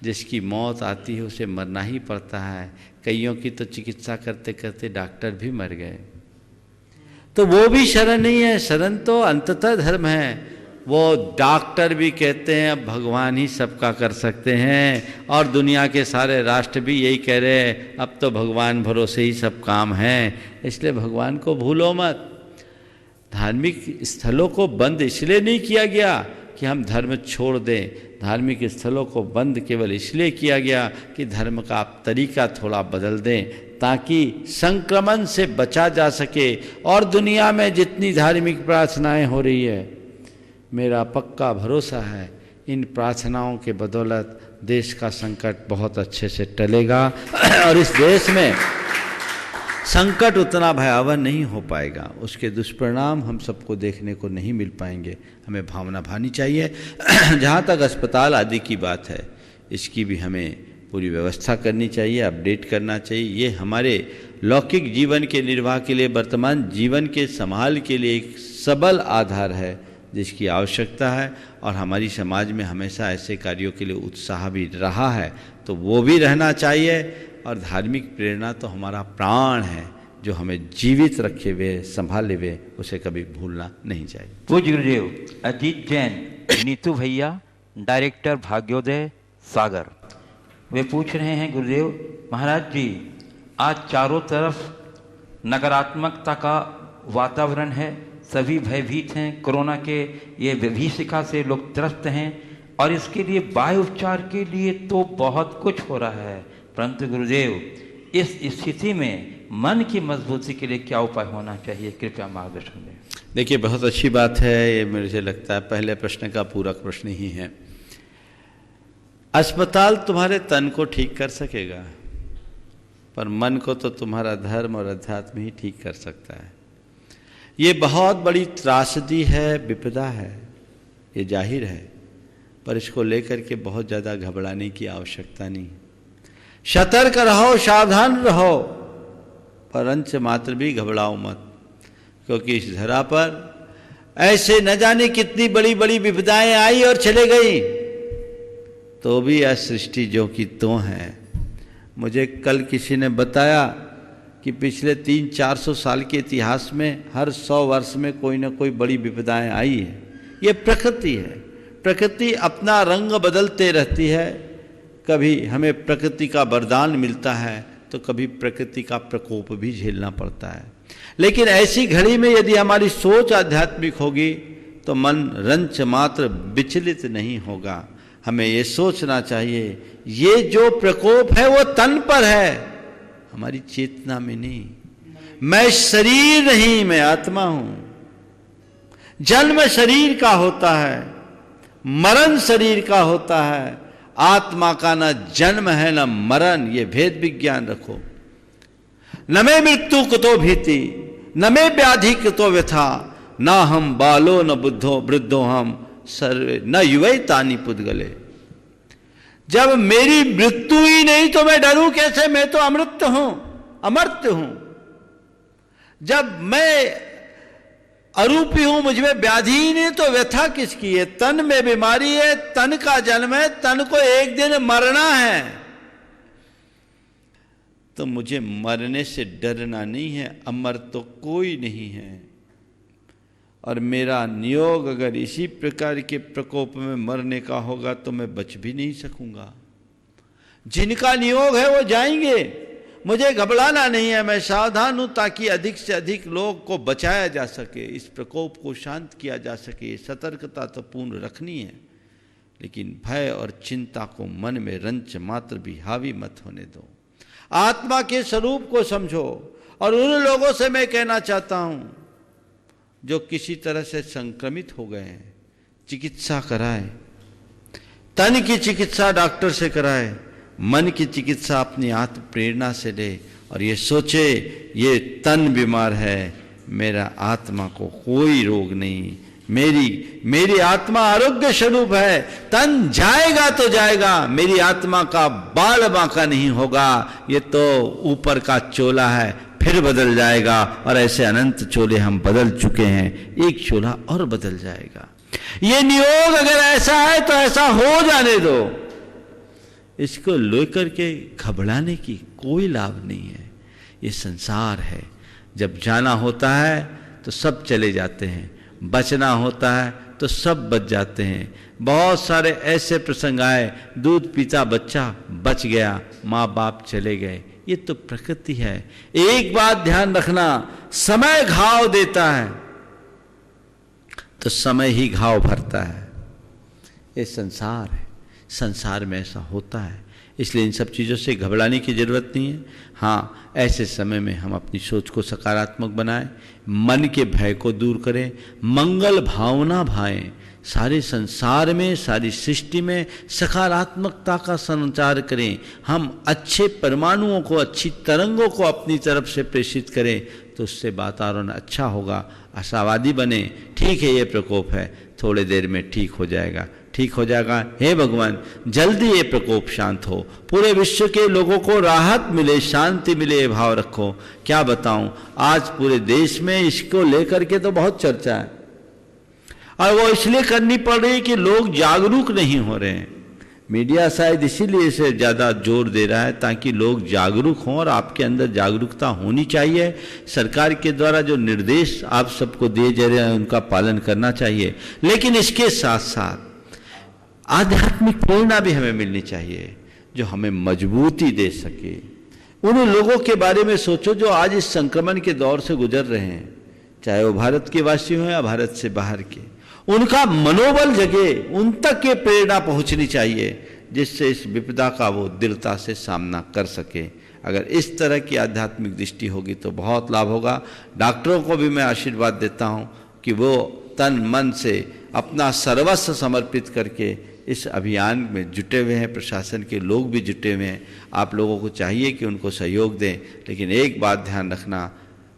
जिसकी मौत आती है उसे मरना ही पड़ता है। कईयों की तो चिकित्सा करते करते डॉक्टर भी मर गए। तो वो भी शरण नहीं है, शरण तो अंततः धर्म है। वो डॉक्टर भी कहते हैं अब भगवान ही सबका कर सकते हैं, और दुनिया के सारे राष्ट्र भी यही कह रहे हैं अब तो भगवान भरोसे ही सब काम है। इसलिए भगवान को भूलो मत। धार्मिक स्थलों को बंद इसलिए नहीं किया गया कि हम धर्म छोड़ दें। धार्मिक स्थलों को बंद केवल इसलिए किया गया कि धर्म का आप तरीका थोड़ा बदल दें ताकि संक्रमण से बचा जा सके। और दुनिया में जितनी धार्मिक प्रार्थनाएं हो रही है, मेरा पक्का भरोसा है इन प्रार्थनाओं के बदौलत देश का संकट बहुत अच्छे से टलेगा और इस देश में संकट उतना भयावह नहीं हो पाएगा। उसके दुष्परिणाम हम सबको देखने को नहीं मिल पाएंगे। हमें भावना भानी चाहिए। जहाँ तक अस्पताल आदि की बात है, इसकी भी हमें पूरी व्यवस्था करनी चाहिए, अपडेट करना चाहिए। ये हमारे लौकिक जीवन के निर्वाह के लिए, वर्तमान जीवन के संभाल के लिए एक सबल आधार है जिसकी आवश्यकता है। और हमारी समाज में हमेशा ऐसे कार्यों के लिए उत्साह भी रहा है, तो वो भी रहना चाहिए। और धार्मिक प्रेरणा तो हमारा प्राण है जो हमें जीवित रखे हुए, संभाले हुए, उसे कभी भूलना नहीं चाहिए। पूज्य गुरुदेव अजीत जैन, नीतू भैया, डायरेक्टर भाग्योदय सागर, वे पूछ रहे हैं गुरुदेव महाराज जी आज चारों तरफ नकारात्मकता का वातावरण है, सभी भयभीत हैं, कोरोना के ये विभीषिका से लोग त्रस्त हैं और इसके लिए बाह्य उपचार के लिए तो बहुत कुछ हो रहा है, परंतु गुरुदेव इस स्थिति में मन की मजबूती के लिए क्या उपाय होना चाहिए, कृपया मार्गदर्शन दें। देखिए बहुत अच्छी बात है, ये मुझे लगता है पहले प्रश्न का पूरक प्रश्न ही है। अस्पताल तुम्हारे तन को ठीक कर सकेगा, पर मन को तो तुम्हारा धर्म और अध्यात्म ही ठीक कर सकता है। ये बहुत बड़ी त्रासदी है, विपदा है, ये जाहिर है, पर इसको लेकर के बहुत ज़्यादा घबराने की आवश्यकता नहीं। सतर्क रहो, सावधान रहो, पर अंश मात्र भी घबराओ मत, क्योंकि इस धरा पर ऐसे न जाने कितनी बड़ी बड़ी विपदाएं आई और चले गई, तो भी यह सृष्टि जो कि तो है। मुझे कल किसी ने बताया कि पिछले 300-400 साल के इतिहास में हर 100 वर्ष में कोई ना कोई बड़ी विपदाएं आई है। ये प्रकृति है, प्रकृति अपना रंग बदलते रहती है। कभी हमें प्रकृति का वरदान मिलता है तो कभी प्रकृति का प्रकोप भी झेलना पड़ता है। लेकिन ऐसी घड़ी में यदि हमारी सोच आध्यात्मिक होगी तो मन रंच मात्र विचलित नहीं होगा। हमें ये सोचना चाहिए ये जो प्रकोप है वो तन पर है, हमारी चेतना में नहीं। मैं शरीर नहीं, मैं आत्मा हूं। जन्म शरीर का होता है, मरण शरीर का होता है। आत्मा का न जन्म है न मरण, ये भेद विज्ञान रखो। न मे मृत्यु कुतो भीति, न मे व्याधि कुतो व्यथा, न हम बालो न बुद्धो वृद्धो हम सर्वे न युवै तानि पुद्गले। जब मेरी मृत्यु ही नहीं तो मैं डरूं कैसे? मैं तो अमृत हूं, अमर्त्य हूं। जब मैं अरूपी हूं, मुझ में व्याधि ही नहीं तो व्यथा किसकी है? तन में बीमारी है, तन का जन्म है, तन को एक दिन मरना है, तो मुझे मरने से डरना नहीं है। अमर तो कोई नहीं है, और मेरा नियोग अगर इसी प्रकार के प्रकोप में मरने का होगा तो मैं बच भी नहीं सकूंगा। जिनका नियोग है वो जाएंगे, मुझे घबराना नहीं है। मैं सावधान हूं ताकि अधिक से अधिक लोग को बचाया जा सके, इस प्रकोप को शांत किया जा सके। सतर्कता तो पूर्ण रखनी है, लेकिन भय और चिंता को मन में रंच मात्र भी हावी मत होने दो। आत्मा के स्वरूप को समझो। और उन लोगों से मैं कहना चाहता हूं जो किसी तरह से संक्रमित हो गए हैं, चिकित्सा कराए। तन की चिकित्सा डॉक्टर से कराए, मन की चिकित्सा अपनी आत्म प्रेरणा से ले, और ये सोचे ये तन बीमार है, मेरा आत्मा को कोई रोग नहीं। मेरी आत्मा आरोग्य स्वरूप है। तन जाएगा तो जाएगा, मेरी आत्मा का बाल बांका नहीं होगा। ये तो ऊपर का चोला है, फिर बदल जाएगा, और ऐसे अनंत चोले हम बदल चुके हैं, एक चोला और बदल जाएगा। ये नियोग अगर ऐसा है तो ऐसा हो जाने दो। इसको लेकर के घबराने की कोई लाभ नहीं है। ये संसार है, जब जाना होता है तो सब चले जाते हैं, बचना होता है तो सब बच जाते हैं। बहुत सारे ऐसे प्रसंग आए, दूध पीता बच्चा बच गया, माँ बाप चले गए। ये तो प्रकृति है। एक बात ध्यान रखना, समय घाव देता है तो समय ही घाव भरता है। ये संसार है, संसार में ऐसा होता है, इसलिए इन सब चीज़ों से घबराने की जरूरत नहीं है। हाँ, ऐसे समय में हम अपनी सोच को सकारात्मक बनाएं, मन के भय को दूर करें, मंगल भावना भाएं, सारे संसार में, सारी सृष्टि में सकारात्मकता का संचार करें। हम अच्छे परमाणुओं को, अच्छी तरंगों को अपनी तरफ से प्रेषित करें, तो उससे वातावरण अच्छा होगा। आशावादी बने, ठीक है ये प्रकोप है, थोड़े देर में ठीक हो जाएगा, ठीक हो जाएगा। हे भगवान, जल्दी ये प्रकोप शांत हो, पूरे विश्व के लोगों को राहत मिले, शांति मिले, ये भाव रखो। क्या बताऊं, आज पूरे देश में इसको लेकर के तो बहुत चर्चा है, और वो इसलिए करनी पड़ रही है कि लोग जागरूक नहीं हो रहे हैं। मीडिया शायद इसीलिए इसे ज़्यादा जोर दे रहा है, ताकि लोग जागरूक हों, और आपके अंदर जागरूकता होनी चाहिए। सरकार के द्वारा जो निर्देश आप सबको दिए जा रहे हैं उनका पालन करना चाहिए, लेकिन इसके साथ साथ आध्यात्मिक प्रेरणा भी हमें मिलनी चाहिए जो हमें मजबूती दे सके। उन लोगों के बारे में सोचो जो आज इस संक्रमण के दौर से गुजर रहे हैं, चाहे वो भारत के वासी हों या भारत से बाहर के। उनका मनोबल जगे, उन तक ये प्रेरणा पहुंचनी चाहिए, जिससे इस विपदा का वो दृढ़ता से सामना कर सके। अगर इस तरह की आध्यात्मिक दृष्टि होगी तो बहुत लाभ होगा। डॉक्टरों को भी मैं आशीर्वाद देता हूं कि वो तन मन से अपना सर्वस्व समर्पित करके इस अभियान में जुटे हुए हैं, प्रशासन के लोग भी जुटे हुए हैं। आप लोगों को चाहिए कि उनको सहयोग दें, लेकिन एक बात ध्यान रखना,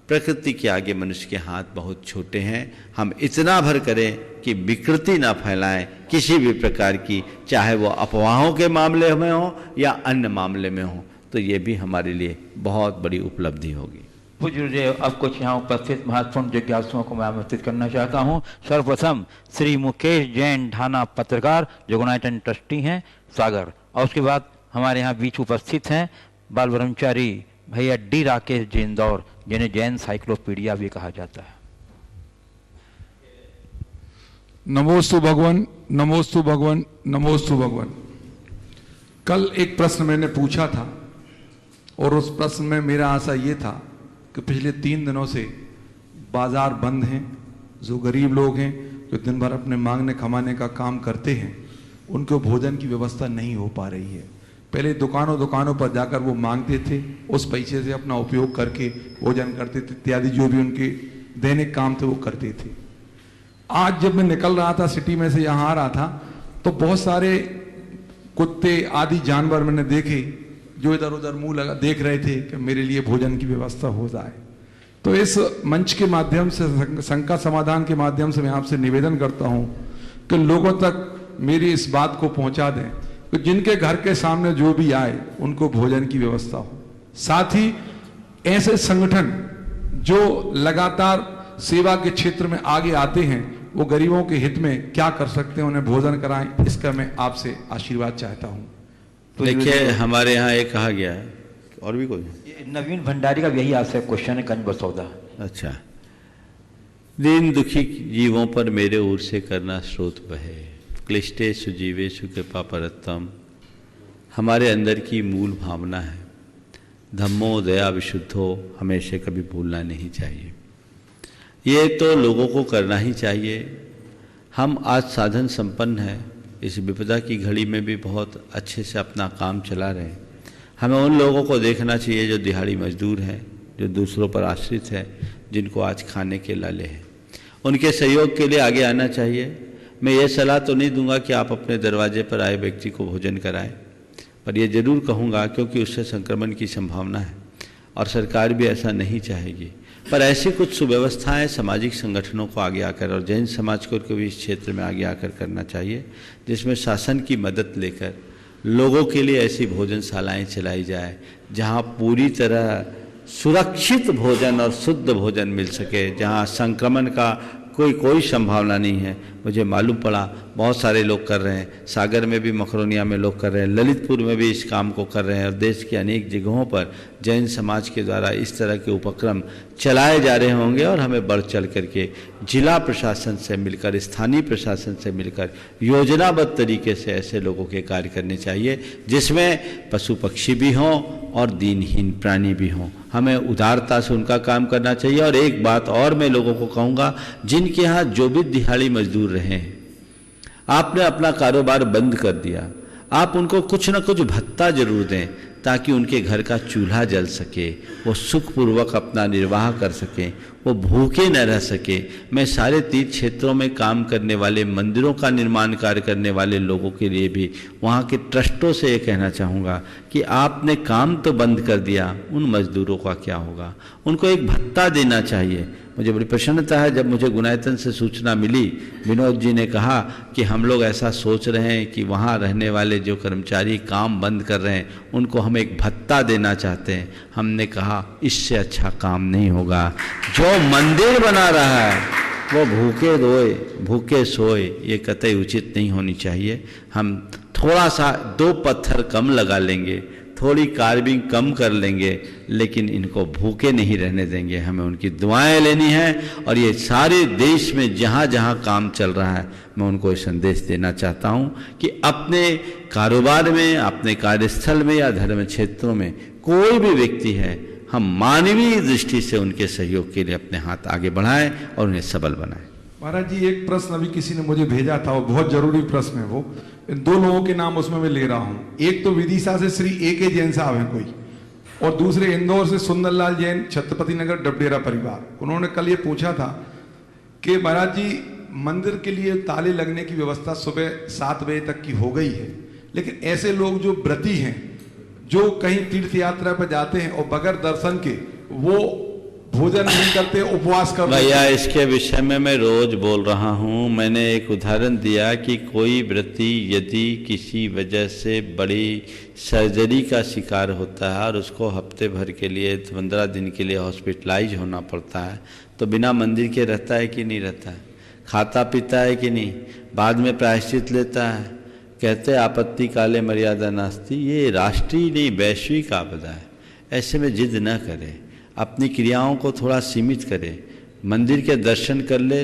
प्रकृति के आगे मनुष्य के हाथ बहुत छोटे हैं। हम इतना भर करें कि विकृति ना फैलाएं किसी भी प्रकार की, चाहे वो अफवाहों के मामले में हो या अन्य मामले में हो, तो ये भी हमारे लिए बहुत बड़ी उपलब्धि होगी। पूज्य गुरुदेव, अब कुछ यहाँ उपस्थित महत्वपूर्ण जिज्ञासुओं को मैं आमंत्रित करना चाहता हूँ। सर्वप्रथम श्री मुकेश जैन ढाना, पत्रकार, जो गुणायतन ट्रस्टी हैं, सागर, और उसके बाद हमारे यहाँ बीच उपस्थित हैं बाल ब्रह्मचारी भैया डी राकेश जी, इंदौर, जिन्हें जैन साइक्लोपीडिया भी कहा जाता है। नमोस्तु भगवान, नमोस्तु भगवान, नमोस्तु भगवान। कल एक प्रश्न मैंने पूछा था और उस प्रश्न में मेरा आशा ये था कि पिछले 3 दिनों से बाजार बंद हैं, जो गरीब लोग हैं, जो दिन भर अपने मांगने कमाने का काम करते हैं, उनको भोजन की व्यवस्था नहीं हो पा रही है। पहले दुकानों पर जाकर वो मांगते थे, उस पैसे से अपना उपयोग करके भोजन करते थे, इत्यादि जो भी उनके दैनिक काम थे वो करते थे। आज जब मैं निकल रहा था सिटी में से यहाँ आ रहा था, तो बहुत सारे कुत्ते आदि जानवर मैंने देखे जो इधर उधर मुंह लगा देख रहे थे कि मेरे लिए भोजन की व्यवस्था हो जाए। तो इस मंच के माध्यम से, शंका समाधान के माध्यम से मैं आपसे निवेदन करता हूं कि लोगों तक मेरी इस बात को पहुंचा दें कि जिनके घर के सामने जो भी आए उनको भोजन की व्यवस्था हो। साथ ही ऐसे संगठन जो लगातार सेवा के क्षेत्र में आगे आते हैं, वो गरीबों के हित में क्या कर सकते हैं, उन्हें भोजन कराएं, इसका मैं आपसे आशीर्वाद चाहता हूं। तो देखिए, हमारे यहाँ एक कहा गया है, और भी कोई, नवीन भंडारी का यही आपसे क्वेश्चन है, कंज बसौदा। अच्छा, दीन दुखी जीवों पर मेरे ओर से करना स्रोत बहे, क्लिष्टेषु जीवेषु कृपा परतम। हमारे अंदर की मूल भावना है, धम्मो दया विशुद्धो, हमेशा कभी भूलना नहीं चाहिए। ये तो लोगों को करना ही चाहिए। हम आज साधन संपन्न हैं, इस विपदा की घड़ी में भी बहुत अच्छे से अपना काम चला रहे हैं। हमें उन लोगों को देखना चाहिए जो दिहाड़ी मजदूर हैं, जो दूसरों पर आश्रित हैं, जिनको आज खाने के लाले हैं, उनके सहयोग के लिए आगे आना चाहिए। मैं ये सलाह तो नहीं दूंगा कि आप अपने दरवाजे पर आए व्यक्ति को भोजन कराएं, पर यह जरूर कहूँगा, क्योंकि उससे संक्रमण की संभावना है और सरकार भी ऐसा नहीं चाहेगी, पर ऐसी कुछ सुव्यवस्थाएं सामाजिक संगठनों को आगे आकर और जैन समाज को भी इस क्षेत्र में आगे आकर करना चाहिए, जिसमें शासन की मदद लेकर लोगों के लिए ऐसी भोजनशालाएं चलाई जाए जहां पूरी तरह सुरक्षित भोजन और शुद्ध भोजन मिल सके, जहां संक्रमण का कोई संभावना नहीं है। मुझे मालूम पड़ा बहुत सारे लोग कर रहे हैं, सागर में भी, मखरोनिया में लोग कर रहे हैं, ललितपुर में भी इस काम को कर रहे हैं, और देश की अनेक जगहों पर जैन समाज के द्वारा इस तरह के उपक्रम चलाए जा रहे होंगे। और हमें बढ़ चढ़ करके जिला प्रशासन से मिलकर, स्थानीय प्रशासन से मिलकर योजनाबद्ध तरीके से ऐसे लोगों के कार्य करने चाहिए, जिसमें पशु पक्षी भी हों और दीनहीन प्राणी भी हों। हमें उदारता से उनका काम करना चाहिए। और एक बात और मैं लोगों को कहूँगा, जिनके यहाँ जो भी दिहाड़ी मजदूर रहे हैं, आपने अपना कारोबार बंद कर दिया, आप उनको कुछ न कुछ भत्ता जरूर दें, ताकि उनके घर का चूल्हा जल सके, वो सुखपूर्वक अपना निर्वाह कर सकें, वो भूखे न रह सके। मैं सारे तीर्थ क्षेत्रों में काम करने वाले, मंदिरों का निर्माण कार्य करने वाले लोगों के लिए भी, वहाँ के ट्रस्टों से ये कहना चाहूँगा कि आपने काम तो बंद कर दिया, उन मजदूरों का क्या होगा? उनको एक भत्ता देना चाहिए। मुझे बड़ी प्रसन्नता है जब मुझे गुनायतन से सूचना मिली, विनोद जी ने कहा कि हम लोग ऐसा सोच रहे हैं कि वहाँ रहने वाले जो कर्मचारी काम बंद कर रहे हैं, उनको हम एक भत्ता देना चाहते हैं। हमने कहा इससे अच्छा काम नहीं होगा। जो मंदिर बना रहा है वो भूखे रोए, भूखे सोए, ये कतई उचित नहीं होनी चाहिए। हम थोड़ा सा 2 पत्थर कम लगा लेंगे, थोड़ी कार्विंग कम कर लेंगे, लेकिन इनको भूखे नहीं रहने देंगे। हमें उनकी दुआएं लेनी है। और ये सारे देश में जहाँ जहाँ काम चल रहा है, मैं उनको ये संदेश देना चाहता हूँ कि अपने कारोबार में, अपने कार्यस्थल में या धर्म क्षेत्रों में कोई भी व्यक्ति है, हम मानवीय दृष्टि से उनके सहयोग के लिए अपने हाथ आगे बढ़ाएं और उन्हें सबल बनाएं। महाराज जी, एक प्रश्न अभी किसी ने मुझे भेजा था, वो बहुत जरूरी प्रश्न है। वो 2 लोगों के नाम उसमें मैं ले रहा हूं। एक तो विदिशा से श्री A.K. जैन साहब हैं कोई, और दूसरे इंदौर से सुंदरलाल जैन, छत्रपति नगर, डबडेरा परिवार। उन्होंने कल ये पूछा था कि महाराज जी, मंदिर के लिए ताले लगने की व्यवस्था सुबह 7 बजे तक की हो गई है, लेकिन ऐसे लोग जो व्रती हैं, जो कहीं तीर्थ यात्रा पर जाते हैं और बगैर दर्शन के वो भोजन नहीं करते, उपवास कर भैया, इसके विषय में मैं रोज बोल रहा हूँ। मैंने एक उदाहरण दिया कि कोई व्रती यदि किसी वजह से बड़ी सर्जरी का शिकार होता है और उसको हफ्ते भर के लिए 15 दिन के लिए हॉस्पिटलाइज होना पड़ता है, तो बिना मंदिर के रहता है कि नहीं रहता है? खाता पीता है कि नहीं? बाद में प्रायश्चित लेता है। कहते आपत्ति काले मर्यादा नास्ति। ये राष्ट्रीय नहीं वैश्विक आपदा है। ऐसे में जिद न करें, अपनी क्रियाओं को थोड़ा सीमित करें, मंदिर के दर्शन कर ले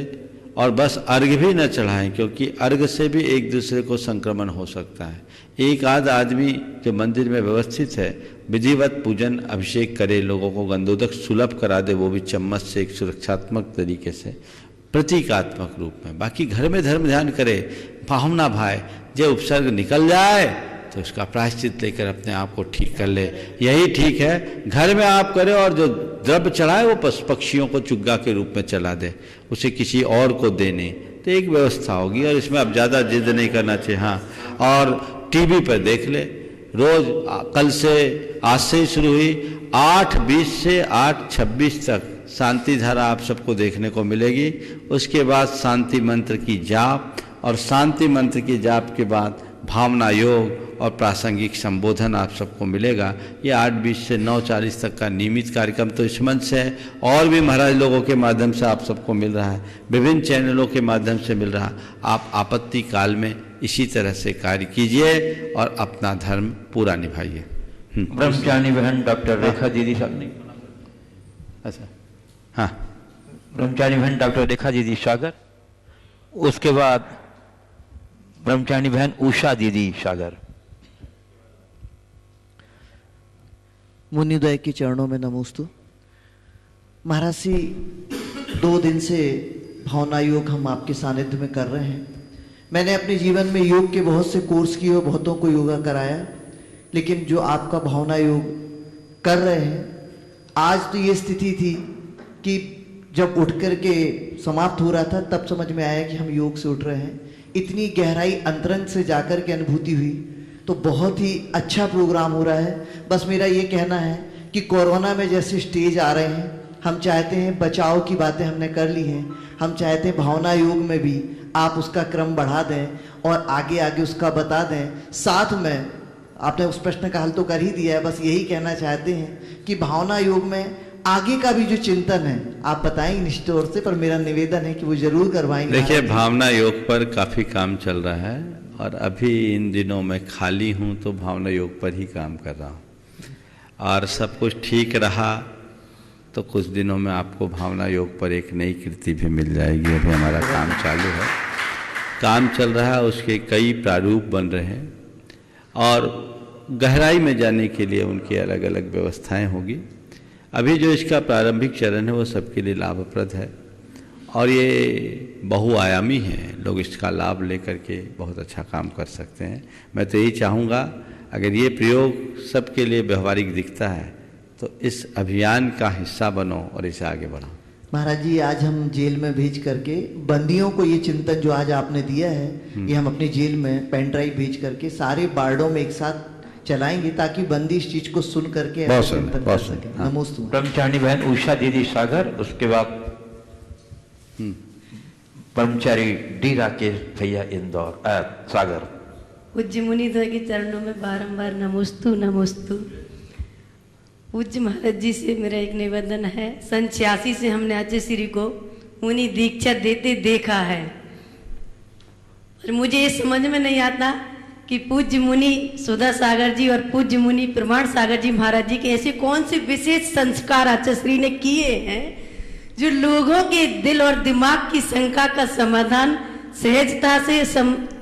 और बस अर्घ भी न चढ़ाएं, क्योंकि अर्घ से भी एक दूसरे को संक्रमण हो सकता है। एक आध आदमी जो मंदिर में व्यवस्थित है विधिवत पूजन अभिषेक करे, लोगों को गंधोदक सुलभ करा दे, वो भी चम्मच से एक सुरक्षात्मक तरीके से, प्रतीकात्मक रूप में। बाकी घर में धर्म ध्यान करे, भावना भाई, जो उपसर्ग निकल जाए तो उसका प्रायश्चित लेकर अपने आप को ठीक कर ले, यही ठीक है। घर में आप करें और जो द्रव्य चढ़ाए वो पक्षियों को चुग्गा के रूप में चला दे, उसे किसी और को देने, तो एक व्यवस्था होगी। और इसमें अब ज़्यादा जिद नहीं करना चाहिए। हाँ, और टीवी पर देख ले, रोज कल से, आज से ही शुरू हुई, 8:20 से 8:26 तक शांति धारा आप सबको देखने को मिलेगी। उसके बाद शांति मंत्र की जाप, और शांति मंत्र की जाप के बाद भावना योग और प्रासंगिक संबोधन आप सबको मिलेगा। ये 8:20 से 9:40 तक का नियमित कार्यक्रम तो इस मंच से है, और भी महाराज लोगों के माध्यम से आप सबको मिल रहा है, विभिन्न चैनलों के माध्यम से मिल रहा है। आप आपत्ति काल में इसी तरह से कार्य कीजिए और अपना धर्म पूरा निभाइए। ब्रह्मचारिणी बहन डॉक्टर रेखा दीदी साहब, अच्छा हाँ, ब्रह्मचारिणी बहन डॉक्टर रेखा दीदी सागर, उसके बाद ब्रह्मचारिणी बहन उषा दीदी सागर। मुनिदय के चरणों में नमोस्तु। महाराज जी, 2 दिन से भावना योग हम आपके सानिध्य में कर रहे हैं। मैंने अपने जीवन में योग के बहुत से कोर्स किए और बहुतों को योगा कराया, लेकिन जो आपका भावना योग कर रहे हैं, आज तो ये स्थिति थी कि जब उठ कर के समाप्त हो रहा था तब समझ में आया कि हम योग से उठ रहे हैं। इतनी गहराई अंतरंग से जाकर के अनुभूति हुई, तो बहुत ही अच्छा प्रोग्राम हो रहा है। बस मेरा ये कहना है कि कोरोना में जैसे स्टेज आ रहे हैं, हम चाहते हैं बचाव की बातें हमने कर ली हैं, हम चाहते हैं भावना योग में भी आप उसका क्रम बढ़ा दें और आगे आगे उसका बता दें। साथ में आपने उस प्रश्न का हल तो कर ही दिया है, बस यही कहना चाहते हैं कि भावना योग में आगे का भी जो चिंतन है आप बताएंगे निश्चित तौर से, पर मेरा निवेदन है कि वो जरूर करवाएंगे। देखिए, भावना योग पर काफ़ी काम चल रहा है और अभी इन दिनों मैं खाली हूँ तो भावना योग पर ही काम कर रहा हूँ, और सब कुछ ठीक रहा तो कुछ दिनों में आपको भावना योग पर एक नई कृति भी मिल जाएगी। अभी हमारा काम चालू है, काम चल रहा है, उसके कई प्रारूप बन रहे हैं और गहराई में जाने के लिए उनकी अलग अलग व्यवस्थाएं होगी। अभी जो इसका प्रारंभिक चरण है वो सबके लिए लाभप्रद है और ये बहुआयामी है, लोग इसका लाभ लेकर के बहुत अच्छा काम कर सकते हैं। मैं तो यही चाहूँगा, अगर ये प्रयोग सबके लिए व्यवहारिक दिखता है तो इस अभियान का हिस्सा बनो और इसे आगे बढ़ाओ। महाराज जी, आज हम जेल में भेज करके बंदियों को ये चिंतन जो आज आपने दिया है, ये हम अपनी जेल में पेन ड्राइव भेज करके सारे वार्डों में एक साथ चलाएंगे ताकि बंदी इस चीज को सुन करके चिंतन कर सके। नमोस्तु। ब्रह्मचारिणी बहन उषा दीदी सागर, उसके बाद ब्रह्मचारी डी राकेश भैया इंदौर सागर। पूज्य मुनिद्वय के चरणों में बारंबार नमोस्तु नमोस्तु। पूज्य महाराज जी से मेरा एक निवेदन है, सन 86 से हमने आचार्य श्री को मुनि दीक्षा देते देखा है और मुझे ये समझ में नहीं आता कि पूज्य मुनि सुधा सागर जी और पूज्य मुनि प्रमाण सागर जी महाराज जी के ऐसे कौन से विशेष संस्कार आचार्य श्री ने किए हैं जो लोगों के दिल और दिमाग की शंका का समाधान सहजता से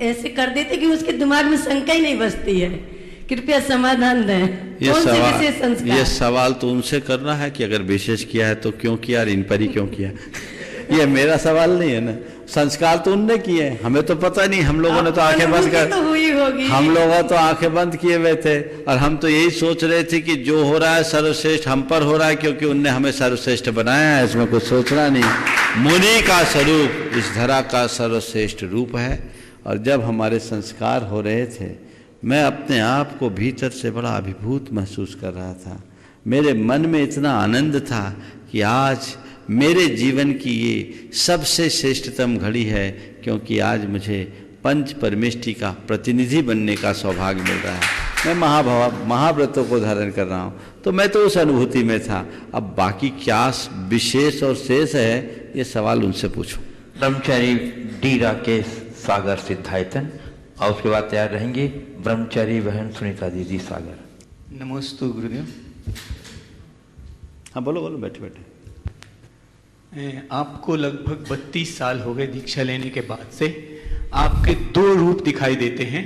ऐसे कर देते कि उसके दिमाग में शंका ही नहीं बसती है। कृपया समाधान दें। कौन से विशेष संस्कार? ये सवाल तो उनसे करना है कि अगर विशेष किया है तो क्यों किया और इन पर ही क्यों किया। ये मेरा सवाल नहीं है ना, संस्कार तो उनने किए, हमें तो पता नहीं, हम लोगों ने तो आंखें बंद कर, तो हुई होगी। हम लोग तो आंखें बंद किए हुए थे और हम तो यही सोच रहे थे कि जो हो रहा है सर्वश्रेष्ठ हम पर हो रहा है, क्योंकि उनने हमें सर्वश्रेष्ठ बनाया है, इसमें कुछ सोचना नहीं। मुनि का स्वरूप इस धरा का सर्वश्रेष्ठ रूप है। और जब हमारे संस्कार हो रहे थे, मैं अपने आप को भीतर से बड़ा अभिभूत महसूस कर रहा था। मेरे मन में इतना आनंद था कि आज मेरे जीवन की ये सबसे श्रेष्ठतम घड़ी है, क्योंकि आज मुझे पंच परमेष्टि का प्रतिनिधि बनने का सौभाग्य मिल रहा है। मैं महाव्रतों को धारण कर रहा हूँ, तो मैं तो उस अनुभूति में था। अब बाकी क्या विशेष और शेष है, ये सवाल उनसे पूछो। ब्रह्मचारी डी राकेश सागर सिद्धायतन, और उसके बाद तैयार रहेंगे ब्रह्मचारी बहन सुनीता दीदी सागर। नमोस्तु गुरुदेव। हाँ बोलो बोलो, बैठे बैठे। आपको लगभग 32 साल हो गए दीक्षा लेने के बाद से। आपके 2 रूप दिखाई देते हैं,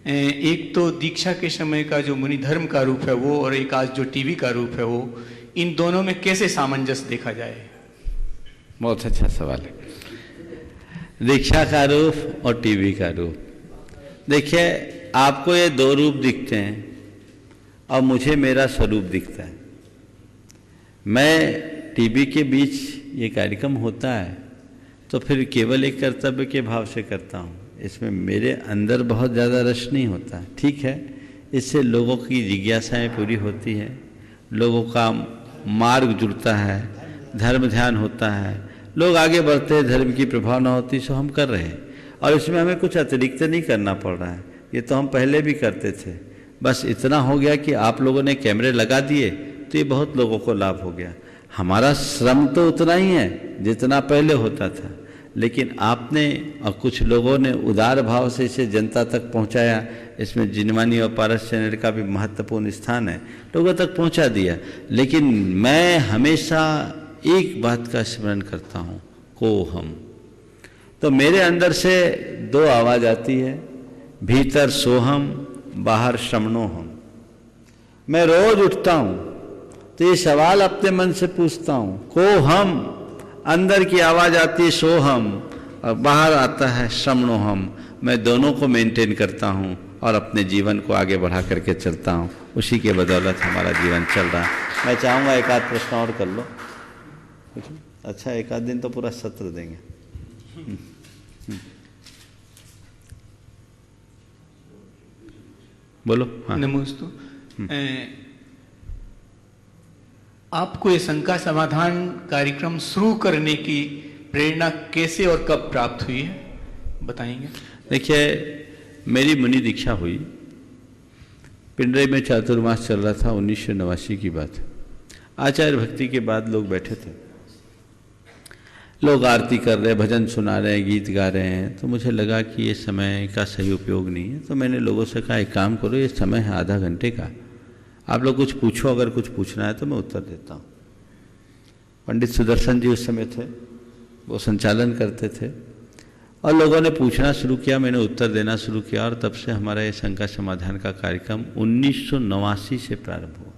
एक तो दीक्षा के समय का जो मुनि धर्म का रूप है वो, और एक आज जो टीवी का रूप है वो। इन दोनों में कैसे सामंजस्य देखा जाए? बहुत अच्छा सवाल है। दीक्षा का रूप और टीवी का रूप, देखिए आपको ये 2 रूप दिखते हैं और मुझे मेरा स्वरूप दिखता है। मैं टीवी के बीच ये कार्यक्रम होता है तो फिर केवल एक कर्तव्य के भाव से करता हूँ, इसमें मेरे अंदर बहुत ज़्यादा रस नहीं होता। ठीक है, इससे लोगों की जिज्ञासाएं पूरी होती हैं, लोगों का मार्ग जुड़ता है, धर्म ध्यान होता है, लोग आगे बढ़ते हैं, धर्म की प्रभावना होती, सो हम कर रहे हैं। और इसमें हमें कुछ अतिरिक्त नहीं करना पड़ रहा है, ये तो हम पहले भी करते थे। बस इतना हो गया कि आप लोगों ने कैमरे लगा दिए तो ये बहुत लोगों को लाभ हो गया। हमारा श्रम तो उतना ही है जितना पहले होता था, लेकिन आपने और कुछ लोगों ने उदार भाव से इसे जनता तक पहुंचाया। इसमें जिनवानी और पारस चैनल का भी महत्वपूर्ण स्थान है, लोगों तक पहुंचा दिया। लेकिन मैं हमेशा एक बात का स्मरण करता हूँ, को हम। तो मेरे अंदर से 2 आवाज़ आती है, भीतर सोहम, बाहर श्रमणो हम। मैं रोज उठता हूँ तो ये सवाल अपने मन से पूछता हूँ, को हम, अंदर की आवाज़ आती है सोहम और बाहर आता है श्रमणो हम। मैं दोनों को मेंटेन करता हूँ और अपने जीवन को आगे बढ़ा करके चलता हूँ, उसी के बदौलत हमारा जीवन चल रहा है। मैं चाहूँगा एक आध प्रश्न और कर लो। अच्छा, एक आध दिन तो पूरा सत्र देंगे। बोलो। हाँ। नमोस्तु। आपको ये शंका समाधान कार्यक्रम शुरू करने की प्रेरणा कैसे और कब प्राप्त हुई है, बताएंगे? देखिए, मेरी मुनि दीक्षा हुई, पिंडरे में चातुर्मास चल रहा था, 1989 की बात। आचार्य भक्ति के बाद लोग बैठे थे, लोग आरती कर रहे, भजन सुना रहे हैं, गीत गा रहे हैं। तो मुझे लगा कि ये समय का सही उपयोग नहीं है, तो मैंने लोगों से कहा एक काम करो, ये समय है आधा घंटे का, आप लोग कुछ पूछो, अगर कुछ पूछना है तो मैं उत्तर देता हूँ। पंडित सुदर्शन जी उस समय थे, वो संचालन करते थे, और लोगों ने पूछना शुरू किया, मैंने उत्तर देना शुरू किया, और तब से हमारा ये शंका समाधान का कार्यक्रम 1989 से प्रारंभ हुआ।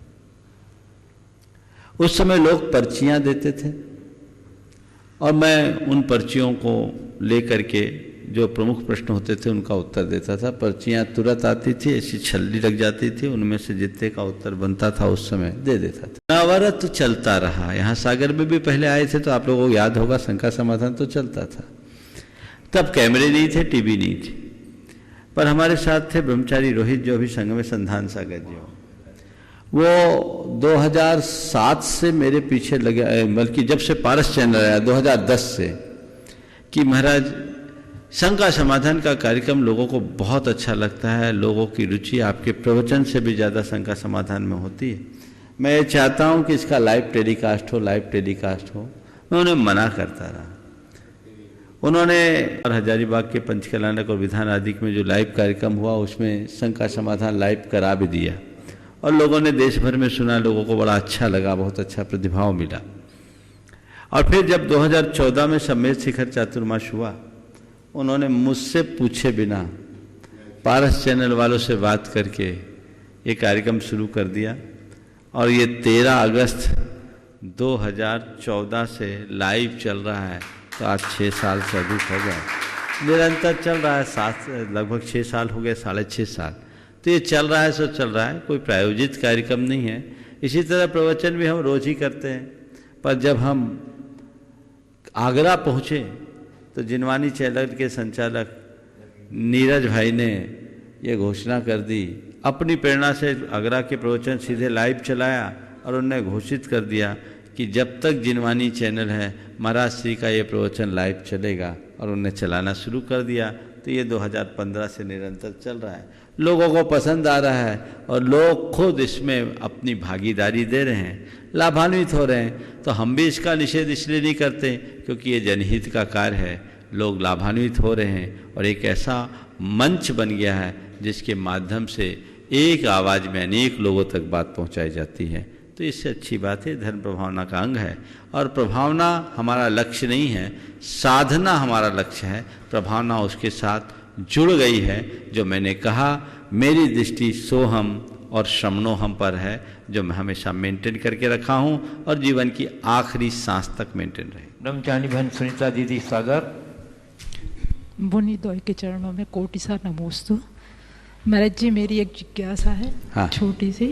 उस समय लोग पर्चियाँ देते थे और मैं उन पर्चियों को लेकर के जो प्रमुख प्रश्न होते थे उनका उत्तर देता था। पर्चियाँ तुरंत आती थी, ऐसी छल्ली लग जाती थी, उनमें से जितने का उत्तर बनता था उस समय दे देता था। नवरत चलता रहा। यहाँ सागर में भी पहले आए थे तो आप लोगों को याद होगा, शंका समाधान तो चलता था। तब कैमरे नहीं थे, टीवी नहीं थी, पर हमारे साथ थे ब्रह्मचारी रोहित, जो अभी संघ में संधान सागर जी हो। वो 2007 से मेरे पीछे लगे, बल्कि जब से पारस चैनल आया 2010 से, कि महाराज शंका समाधान का कार्यक्रम लोगों को बहुत अच्छा लगता है, लोगों की रुचि आपके प्रवचन से भी ज़्यादा शंका समाधान में होती है। मैं चाहता हूँ कि इसका लाइव टेलीकास्ट हो, लाइव टेलीकास्ट हो। मैं उन्हें मना करता रहा। उन्होंने हजारीबाग के पंचकल्याणक और विधान आदि में जो लाइव कार्यक्रम हुआ उसमें शंका समाधान लाइव करा भी दिया, और लोगों ने देश भर में सुना, लोगों को बड़ा अच्छा लगा, बहुत अच्छा प्रतिभाव मिला। और फिर जब 2014 में सम्मेद शिखर चातुर्मास हुआ, उन्होंने मुझसे पूछे बिना पारस चैनल वालों से बात करके ये कार्यक्रम शुरू कर दिया, और ये 13 अगस्त 2014 से लाइव चल रहा है, तो आज 6 साल से अधिक हो गए। निरंतर चल रहा है, लगभग 6 साल हो गए, 6.5 साल। तो ये चल रहा है सो चल रहा है, कोई प्रायोजित कार्यक्रम नहीं है। इसी तरह प्रवचन भी हम रोज ही करते हैं। पर जब हम आगरा पहुँचे तो जिनवानी चैनल के संचालक नीरज भाई ने ये घोषणा कर दी, अपनी प्रेरणा से आगरा के प्रवचन सीधे लाइव चलाया और उन्होंने घोषित कर दिया कि जब तक जिनवानी चैनल है महाराज श्री का ये प्रवचन लाइव चलेगा, और उन्हें चलाना शुरू कर दिया। तो ये 2015 से निरंतर चल रहा है, लोगों को पसंद आ रहा है और लोग खुद इसमें अपनी भागीदारी दे रहे हैं, लाभान्वित हो रहे हैं। तो हम भी इसका निषेध इसलिए नहीं करते क्योंकि ये जनहित का कार्य है, लोग लाभान्वित हो रहे हैं और एक ऐसा मंच बन गया है जिसके माध्यम से एक आवाज़ में अनेक लोगों तक बात पहुंचाई जाती है। तो इससे अच्छी बात है, धर्म प्रभावना का अंग है। और प्रभावना हमारा लक्ष्य नहीं है, साधना हमारा लक्ष्य है। प्रभावना उसके साथ जुड़ गई है। जो मैंने कहा, मेरी दृष्टि सोहम और श्रमणोहम पर है, जो मैं हमेशा मेंटेन करके रखा हूँ और जीवन की आखिरी सांस तक मेंटेन रहे। ब्रह्मचारी बहन सुनीता दीदी सागर। मुनि द्वय के चरणों में कोटि सा नमोस्तु। महाराज जी, मेरी एक जिज्ञासा है, हाँ। छोटी सी।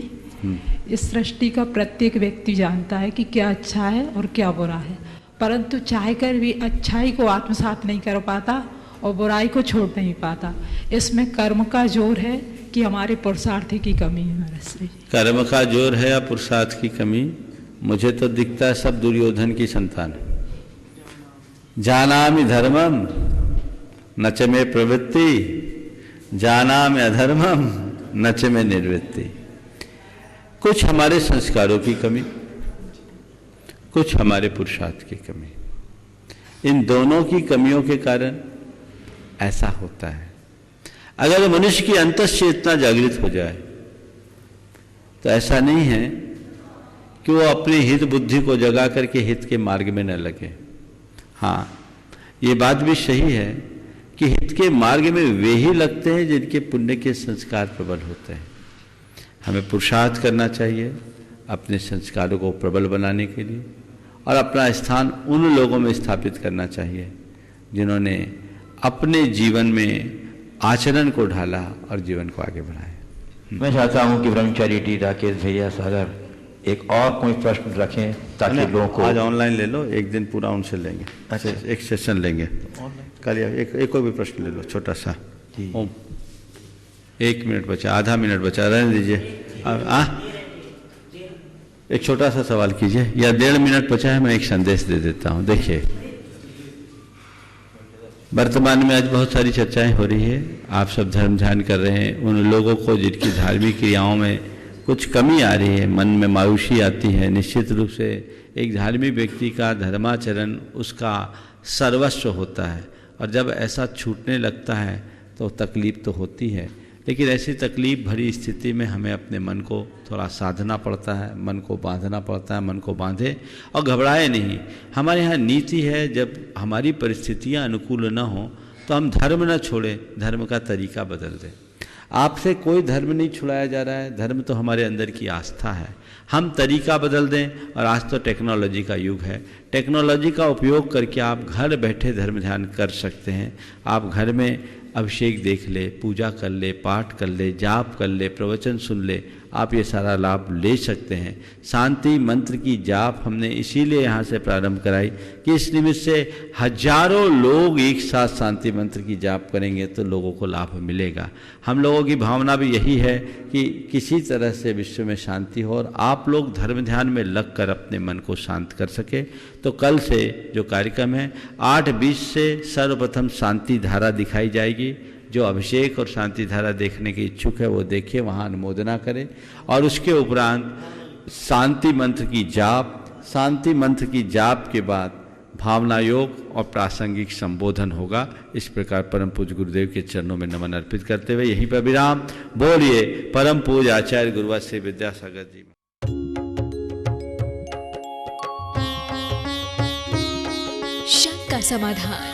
इस सृष्टि का प्रत्येक व्यक्ति जानता है कि क्या अच्छा है और क्या बुरा है, परंतु चाहकर भी अच्छाई को आत्मसात नहीं कर पाता और बुराई को छोड़ नहीं पाता। इसमें कर्म का जोर है कि हमारे पुरुषार्थ की कमी है? महाराज जी, कर्म का जोर है या पुरुषार्थ की कमी? मुझे तो दिखता है सब दुर्योधन की संतान है। जानामि धर्मम न च मे प्रवृत्ति, जानामि अधर्मम न च मे निर्वृत्ति। कुछ हमारे संस्कारों की कमी, कुछ हमारे पुरुषार्थ की कमी, इन दोनों की कमियों के कारण ऐसा होता है। अगर मनुष्य की अंतश्चेतना जागृत हो जाए तो ऐसा नहीं है कि वो अपनी हित बुद्धि को जगा करके हित के मार्ग में न लगे। हाँ, ये बात भी सही है कि हित के मार्ग में वे ही लगते हैं जिनके पुण्य के संस्कार प्रबल होते हैं। हमें पुरुषार्थ करना चाहिए अपने संस्कारों को प्रबल बनाने के लिए, और अपना स्थान उन लोगों में स्थापित करना चाहिए जिन्होंने अपने जीवन में आचरण को ढाला और जीवन को आगे बढ़ाया। मैं चाहता हूं कि ब्रह्मचारी डी राकेश भैया सागर एक और कोई प्रश्न रखें ताकि लोगों को। आज ऑनलाइन ले लो, एक दिन पूरा उनसे लेंगे। अच्छा, एक सेशन लेंगे कल। एक कोई भी प्रश्न ले लो, छोटा सा। ओम, 1 मिनट बचा, आधा मिनट बचा, रहने दीजिए। एक छोटा सा सवाल कीजिए, या 1.5 मिनट बचा है, मैं एक संदेश दे देता हूँ। देखिए, वर्तमान में आज बहुत सारी चर्चाएं हो रही है, आप सब धर्म ध्यान कर रहे हैं। उन लोगों को जिनकी धार्मिक क्रियाओं में कुछ कमी आ रही है, मन में मायूसी आती है, निश्चित रूप से एक धार्मिक व्यक्ति का धर्माचरण उसका सर्वस्व होता है, और जब ऐसा छूटने लगता है तो तकलीफ तो होती है। लेकिन ऐसी तकलीफ भरी स्थिति में हमें अपने मन को थोड़ा साधना पड़ता है, मन को बांधना पड़ता है। मन को बांधे और घबराए नहीं। हमारे यहाँ नीति है, जब हमारी परिस्थितियाँ अनुकूल न हो तो हम धर्म न छोड़ें, धर्म का तरीका बदल दें। आपसे कोई धर्म नहीं छुड़ाया जा रहा है, धर्म तो हमारे अंदर की आस्था है। हम तरीका बदल दें, और आज तो टेक्नोलॉजी का युग है। टेक्नोलॉजी का उपयोग करके आप घर बैठे धर्म ध्यान कर सकते हैं। आप घर में अभिषेक देख ले, पूजा कर ले, पाठ कर ले, जाप कर ले, प्रवचन सुन ले, आप ये सारा लाभ ले सकते हैं। शांति मंत्र की जाप हमने इसीलिए यहाँ से प्रारंभ कराई कि इस निमित्त से हजारों लोग एक साथ शांति मंत्र की जाप करेंगे तो लोगों को लाभ मिलेगा। हम लोगों की भावना भी यही है कि किसी तरह से विश्व में शांति हो और आप लोग धर्म ध्यान में लगकर अपने मन को शांत कर सके। तो कल से जो कार्यक्रम है 8:20 से सर्वप्रथम शांति धारा दिखाई जाएगी। जो अभिषेक और शांति धारा देखने की इच्छुक है वो देखिए, वहाँ अनुमोदना करें। और उसके उपरांत शांति मंत्र की जाप, शांति मंत्र की जाप के बाद भावना योग और प्रासंगिक संबोधन होगा। इस प्रकार परम पूज्य गुरुदेव के चरणों में नमन अर्पित करते हुए यहीं पर विराम। बोलिए परम पूज्य आचार्य गुरुवर श्री विद्यासागर जी। शक का समाधान